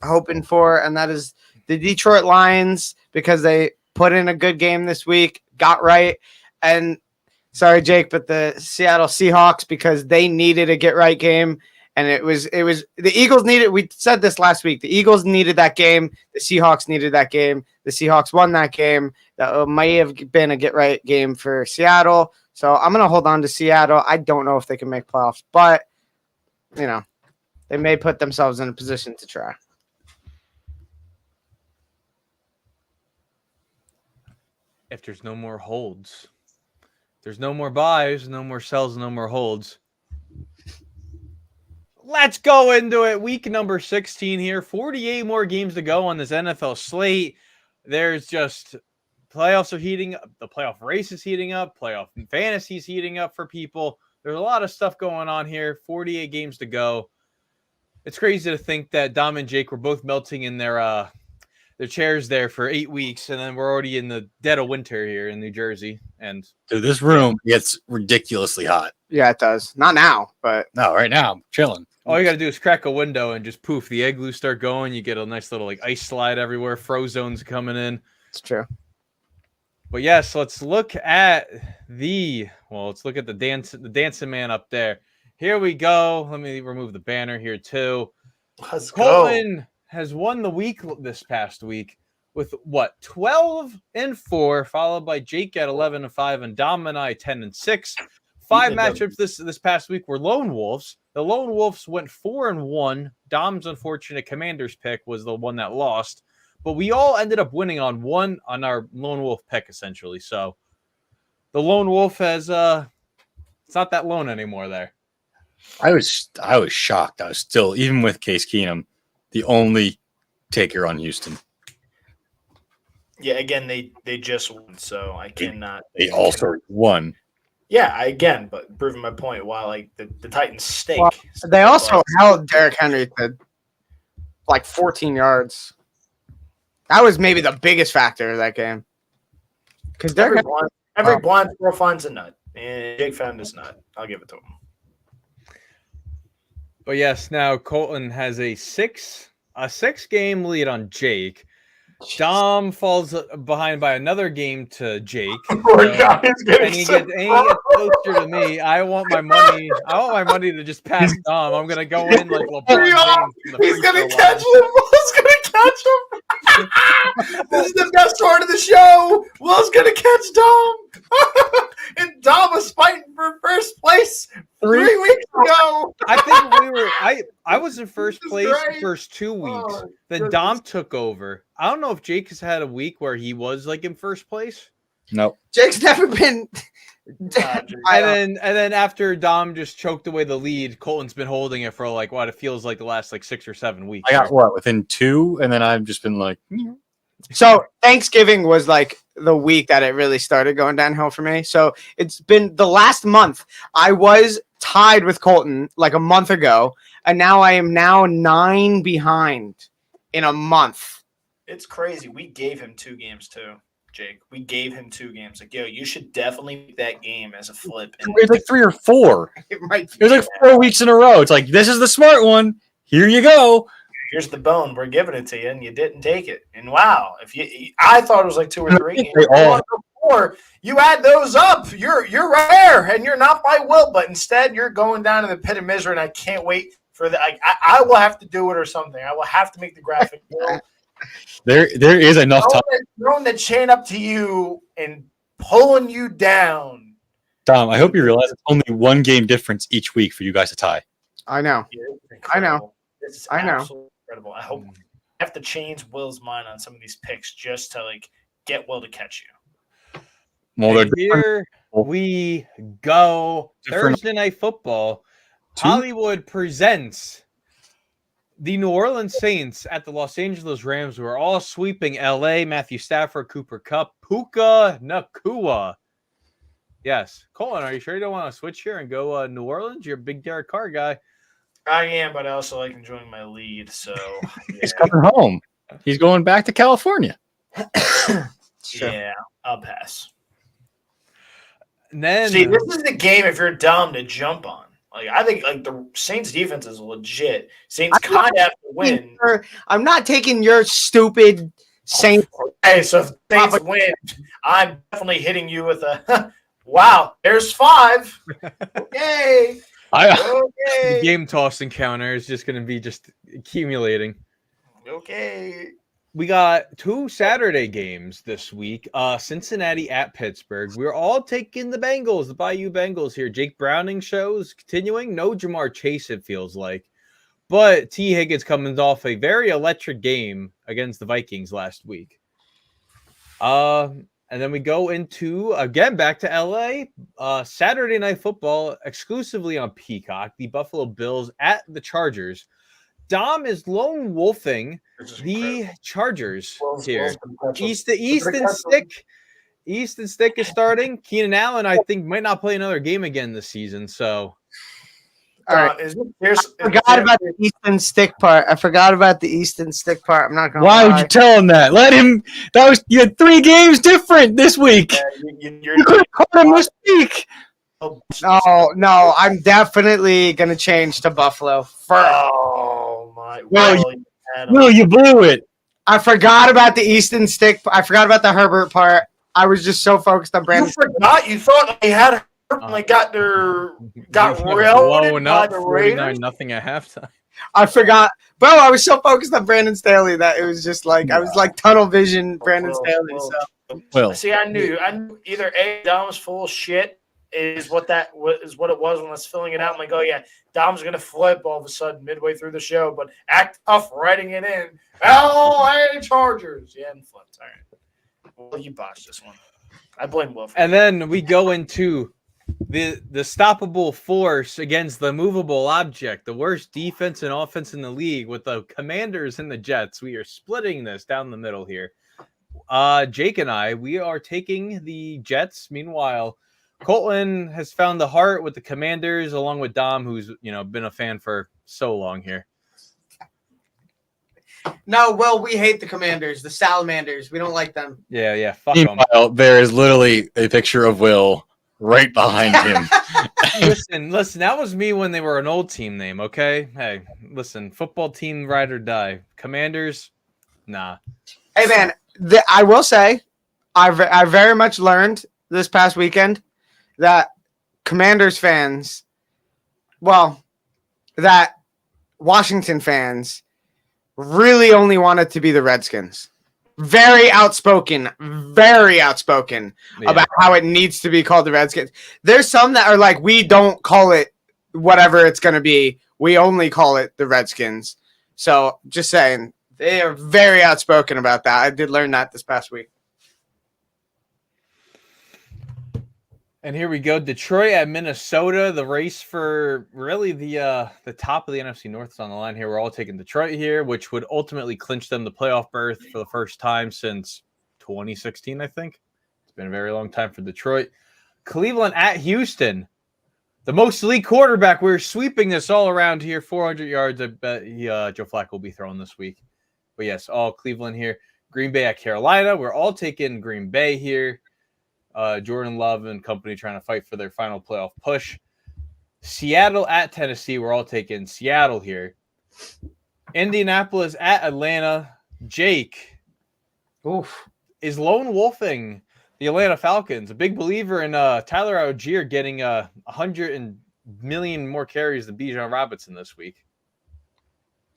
hoping for, and that is the Detroit Lions because they put in a good game this week, got right, and sorry, Jake, but the Seattle Seahawks because they needed a get right game, and it was the Eagles needed. We said this last week. The Eagles needed that game. The Seahawks needed that game. The Seahawks won that game. That might have been a get right game for Seattle. So I'm going to hold on to Seattle. I don't know if they can make playoffs, but, you know, they may put themselves in a position to try. If there's no more holds, there's no more buys, no more sells, no more holds. Let's go into it. Week number 16 here. 48 more games to go on this NFL slate. There's just playoffs are heating up. The playoff race is heating up. Playoff fantasy is heating up for people. There's a lot of stuff going on here. 48 games to go. It's crazy to think that Dom and Jake were both melting in their chairs there for 8 weeks, and then we're already in the dead of winter here in New Jersey. And Dude, this room gets ridiculously hot. Yeah, it does. Not now, but No, right now I'm chilling. all you got to do is crack a window and just poof, the igloos start going. You get a nice little like ice slide everywhere. Frozone's coming in. it's true. But yes, let's look at let's look at the dancing man up there. Here we go. Let me remove the banner here too. Let's go. Colton has won the week this past week with 12-4, followed by Jake at 11-5, and Dom and I 10-6. 5 matchups this past week were Lone Wolves. The Lone Wolves went 4-1. Dom's unfortunate Commanders pick was the one that lost, but we all ended up winning on our Lone Wolf pick essentially. So the Lone Wolf has it's not that lone anymore there. I was shocked. I was still, even with Case Keenum, the only taker on Houston. Yeah, again, they just won, so I cannot. They also won. Yeah, but proving my point. While like the Titans stink. Well, they also held Derrick Henry to like 14 yards. That was maybe the biggest factor of that game. Because Every blind squirrel finds a nut, and Jake found his nut. I'll give it to him. But yes, now Colton has a six game lead on Jake. Dom falls behind by another game to Jake. And he gets closer to me. I want my money to just pass Dom. I'm gonna go in like LeBron James. He's gonna catch him. Will's gonna catch him. This is the best part of the show. Will's gonna catch Dom. And Dom was fighting for first place 3 weeks ago. I think I was in first place the first 2 weeks. Then Dom took over. I don't know if Jake has had a week where he was like in first place. Nope. Jake's never been. And then after Dom just choked away the lead, Colton's been holding it for like what it feels like the last like 6 or 7 weeks. I got within 2, and then I've just been like. So Thanksgiving was like the week that it really started going downhill for me. So it's been the last month. I was tied with Colton like a month ago, and now I am 9 behind in a month. It's crazy. We gave him 2 games too, Jake. We gave him 2 games. Like, yo, you should definitely make that game as a flip. And It's like 3 or 4. It might It was like 4 weeks in a row. It's like, this is the smart one. Here you go. here's the bone. We're giving it to you, and you didn't take it. And wow, I thought it was like 2 or 3 games. 4, you add those up, you're rare, and you're not by will. But instead, you're going down in the pit of misery, and I can't wait for the. I will have to do it or something. I will have to make the graphic. There is enough time. Throwing the chain up to you and pulling you down. Tom, I hope you realize it's only 1 game difference each week for you guys to tie. I know. I know. This is I know. absolutely incredible. I hope I have to change Will's mind on some of these picks just to get Will to catch you. Well, And here we go. Thursday Night Football. Hollywood presents the New Orleans Saints at the Los Angeles Rams, who are all sweeping LA. Matthew Stafford, Cooper Kupp, Puka Nacua. Yes. Colin, are you sure you don't want to switch here and go New Orleans? You're a big Derek Carr guy. I am, but I also like enjoying my lead. So He's coming home. He's going back to California. Yeah, I'll pass. And then See, this is the game if you're dumb to jump on. I think the Saints defense is legit. Saints kind of have to win. I'm not taking your stupid Saints. Hey, so if Saints win, I'm definitely hitting you with a wow. There's 5. Okay. the game toss encounter is just going to be just accumulating. Okay. We got 2 Saturday games this week. Cincinnati at Pittsburgh. We're all taking the Bengals, the Bayou Bengals here. Jake Browning shows continuing. No Jamar Chase, it feels like. But T. Higgins coming off a very electric game against the Vikings last week. And then we go into, again, back to LA. Saturday Night Football exclusively on Peacock. The Buffalo Bills at the Chargers. Dom is lone wolfing the Chargers here. Easton Stick is starting. Keenan Allen, I think, might not play another game again this season. So, all right. I forgot about the Easton Stick part. I'm not going to Why would you tell him that? Let him. You had 3 games different this week. You could have called him this week. No, I'm definitely going to change to Buffalo first. Oh, my. Will, you blew it. I forgot about the Easton Stick. I forgot about the Herbert part. I was just so focused on Brandon. You forgot? You thought they had got blown up 49-0 at halftime. I forgot. Bro, I was so focused on Brandon Staley that it was just I was like tunnel vision Brandon Staley. Well, see, I knew either A, Dom was full of shit is what it was when I was filling it out. I'm like, oh yeah, Dom's gonna flip all of a sudden midway through the show, but act tough writing it in. LA Chargers. Yeah, and flipped. All right. Well, you botched this one. I blame Will. And then we go into the stoppable force against the movable object, the worst defense and offense in the league with the Commanders and the Jets. We are splitting this down the middle here. Jake and I, we are taking the Jets. Meanwhile, Colton has found the heart with the Commanders, along with Dom, who's been a fan for so long here. No, Will, we hate the Commanders, the Salamanders. We don't like them. Yeah, fuck them. Meanwhile, there is literally a picture of Will right behind him. Listen, that was me when they were an old team name, okay? Hey, listen, football team ride or die. Commanders, nah. Hey, man, I will say I very much learned this past weekend that Commanders fans, that Washington fans really only wanted to be the Redskins. Very outspoken about how it needs to be called the Redskins. There's some that are like, we don't call it whatever it's going to be. We only call it the Redskins. So just saying, they are very outspoken about that. I did learn that this past week. And here we go. Detroit at Minnesota. The race for really the top of the NFC North is on the line here. We're all taking Detroit here, which would ultimately clinch them the playoff berth for the first time since 2016, I think. It's been a very long time for Detroit. Cleveland at Houston. The most elite quarterback. We're sweeping this all around here. 400 yards. I bet Joe Flacco will be throwing this week. But yes, all Cleveland here. Green Bay at Carolina. We're all taking Green Bay here. Jordan Love and company trying to fight for their final playoff push. Seattle at Tennessee. We're all taking Seattle here. Indianapolis at Atlanta. Jake is lone wolfing the Atlanta Falcons. A big believer in Tyler Algier getting 100 million more carries than Bijan Robinson this week.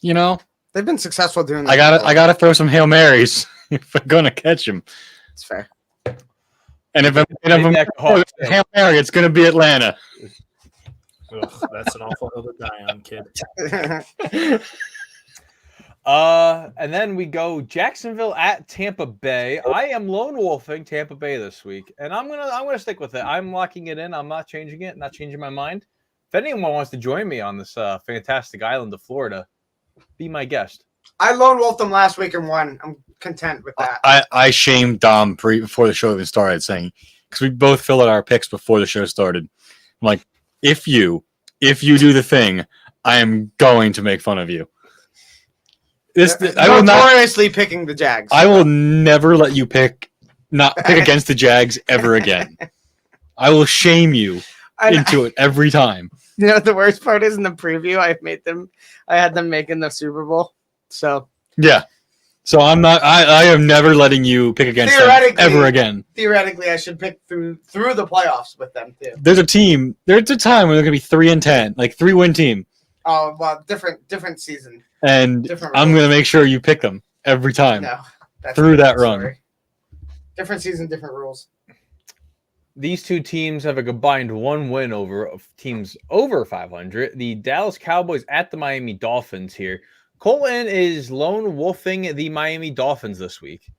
You know, they've been successful doing that. I gotta throw some Hail Marys if I'm gonna catch him. It's fair. And if I'm Hail Mary, it's going to be Atlanta. Ugh, that's an awful hill to die on, kid. And then we go Jacksonville at Tampa Bay. I am lone wolfing Tampa Bay this week, and I'm gonna stick with it. I'm locking it in. I'm not changing it. Not changing my mind. If anyone wants to join me on this fantastic island of Florida, be my guest. I lone wolfed them last week and won. I'm content with that. I shamed Dom before the show even started, saying, because we both filled out our picks before the show started. I'm like, if you do the thing, I am going to make fun of you. I will notoriously picking the Jags. I will never let you pick against the Jags ever again. I will shame you into it every time. You know what the worst part is in the preview? I had them making the Super Bowl. So yeah. So I am never letting you pick against them ever again. Theoretically, I should pick through the playoffs with them too. There's a time when they're gonna be 3-10, like 3-win team. Oh well, different season. And I'm gonna make sure you pick them every time. No, through that run. Sorry. Different season, different rules. These two teams have a combined 1 win over teams over 500. The Dallas Cowboys at the Miami Dolphins here. Colton is lone wolfing the Miami Dolphins this week.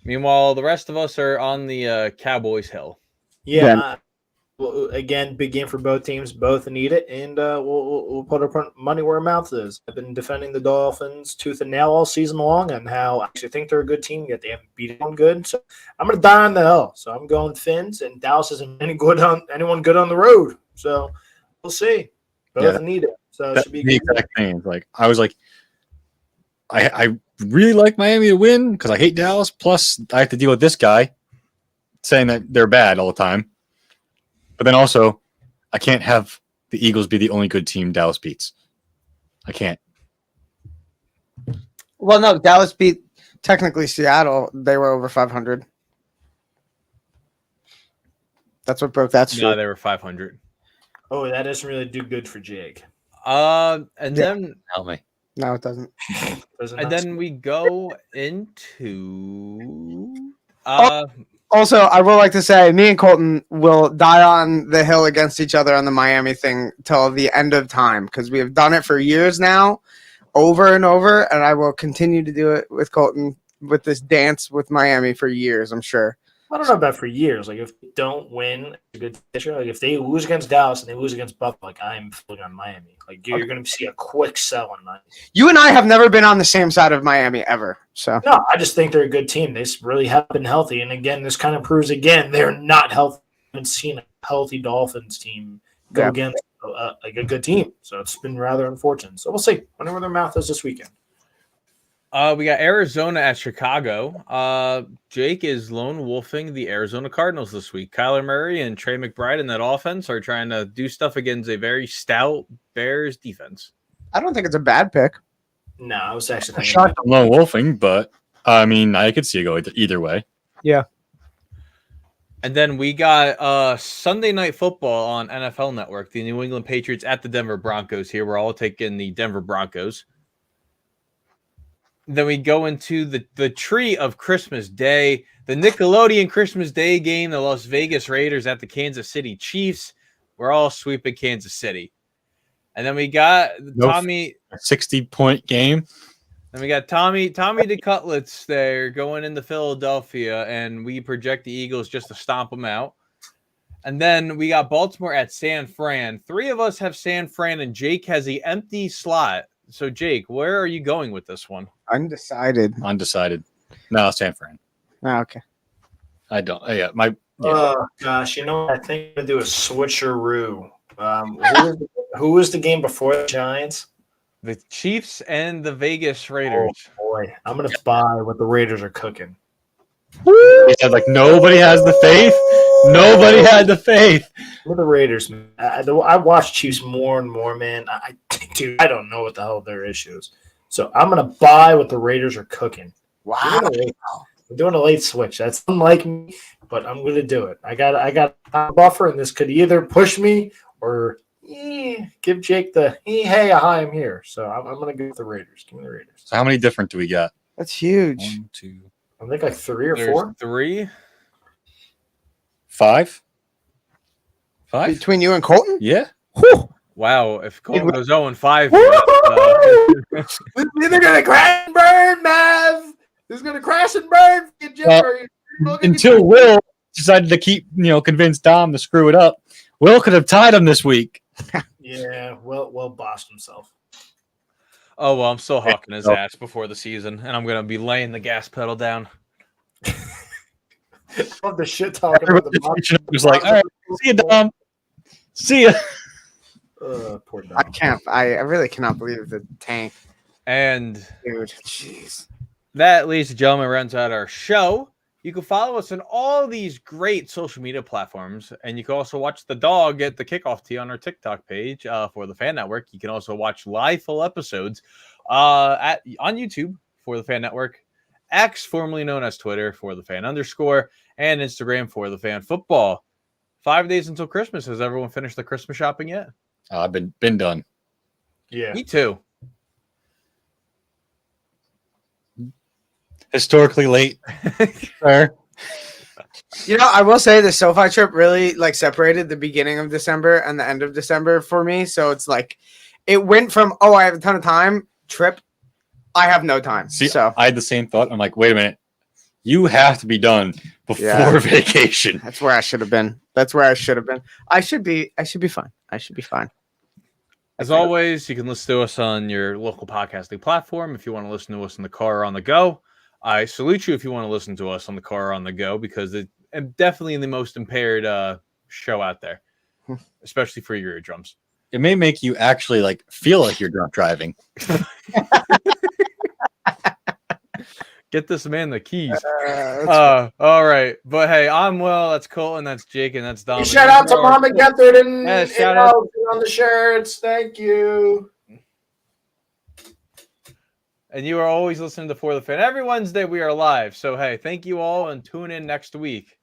Meanwhile, the rest of us are on the Cowboys hill. Yeah. Well, again, big game for both teams. Both need it, and we'll put our money where our mouth is. I've been defending the Dolphins tooth and nail all season long, and how I actually think they're a good team, yet they haven't beaten them good. So I'm going to die on the hill. So I'm going Fins, and Dallas isn't anyone good on the road. So we'll see. Both need it. So it should be the exact thing. Like I was like, I really like Miami to win because I hate Dallas. Plus, I have to deal with this guy saying that they're bad all the time. But then also, I can't have the Eagles be the only good team Dallas beats. I can't. Well, no, Dallas beat technically Seattle. They were over 500. That's what broke that streak. No, they were 500. Oh, that doesn't really do good for Jake. Then Help me. No, it doesn't. And then we go into Also, I would like to say, me and Colton will die on the hill against each other on the Miami thing till the end of time because we have done it for years now, over and over, and I will continue to do it with Colton with this dance with Miami for years, I'm sure. I don't know about for years. Like, if they don't win a good pitcher, like if they lose against Dallas and they lose against Buffalo, like I'm filling on Miami. Like you're going to see a quick sell on Miami. You and I have never been on the same side of Miami ever. So no, I just think they're a good team. They really have been healthy, and again, this kind of proves again they're not healthy. I haven't seen a healthy Dolphins team go against like a good team. So it's been rather unfortunate. So we'll see. Wonder where their mouth is this weekend. We got Arizona at Chicago. Jake is lone wolfing the Arizona Cardinals this week. Kyler Murray and Trey McBride in that offense are trying to do stuff against a very stout Bears defense. I don't think it's a bad pick. No, I was actually I'm thinking. shocked I'm lone wolfing, but I mean, I could see it go either way. Yeah. And then we got Sunday Night Football on NFL Network. The New England Patriots at the Denver Broncos here. We're all taking the Denver Broncos. Then we go into the tree of Christmas Day, the Nickelodeon Christmas Day game, the Las Vegas Raiders at the Kansas City Chiefs. We're all sweeping Kansas City. And then we got Tommy. A 60-point game. And we got Tommy DeCutlets there going into Philadelphia, and we project the Eagles just to stomp them out. And then we got Baltimore at San Fran. 3 of us have San Fran, and Jake has the empty slot. So, Jake, where are you going with this one? Undecided. No, San Fran. Oh, okay. I don't. Yeah, Oh gosh, you know what? I think I'm gonna do a switcheroo. Who was the game before the Giants? The Chiefs and the Vegas Raiders. Oh boy, I'm gonna buy what the Raiders are cooking. He said, like, nobody has the faith. Nobody had the faith. With the Raiders, man. I watch Chiefs more and more, man. Dude, I don't know what the hell their issue is. So I'm gonna buy what the Raiders are cooking. Wow. I'm doing a late switch. That's unlike me, but I'm gonna do it. I got a buffer, and this could either push me or give Jake the hey, hi, I'm here. So I'm gonna go with the Raiders. Give me the Raiders. So how many different do we got? That's huge. 1, 2, I think like 3 or There's 4. 3. 5. 5? Between you and Colton? Yeah. Wow, if Colton goes 0-5, They're gonna crash and burn, Mav. This is gonna crash and burn. Until Will decided to keep, convince Dom to screw it up. Will could have tied him this week. Yeah, Will bossed himself. oh, well, I'm still hawking his ass before the season, and I'm going to be laying the gas pedal down. Love the shit talking about the boss. Was like, all right, see you, Dom. See ya. Poor Dom. I can't. I really cannot believe the tank. And Dude, jeez. that, ladies and gentlemen, rounds out our show. You can follow us on all these great social media platforms, and you can also watch the dog get the kickoff tee on our TikTok page for the Fan Network. You can also watch live full episodes on YouTube for the Fan Network, X, formerly known as Twitter, for the Fan _, and Instagram for the Fan Football. 5 days until Christmas. Has everyone finished the Christmas shopping yet? I've been done. Yeah. Me too. Historically late. Fair. I will say the SoFi trip really separated the beginning of December and the end of December for me. So it's it went from, I have a ton of time, trip, I have no time. See, so I had the same thought. I'm like, wait a minute. You have to be done before vacation. that's where I should have been. I should be fine. As always, you can listen to us on your local podcasting platform if you want to listen to us in the car or on the go. I salute you if you want to listen to us on the car or on the go, because it's definitely the most impaired show out there, especially for your eardrums. It may make you actually feel like you're drunk driving. Get this man the keys. All right. But hey, I'm Will. That's Colton. That's Jake. And that's Dominic. Shout out to Mom and Gethard and shout out on the shirts. Thank you. And you are always listening to For the Fan. Every Wednesday we are live. So hey, thank you all, and tune in next week.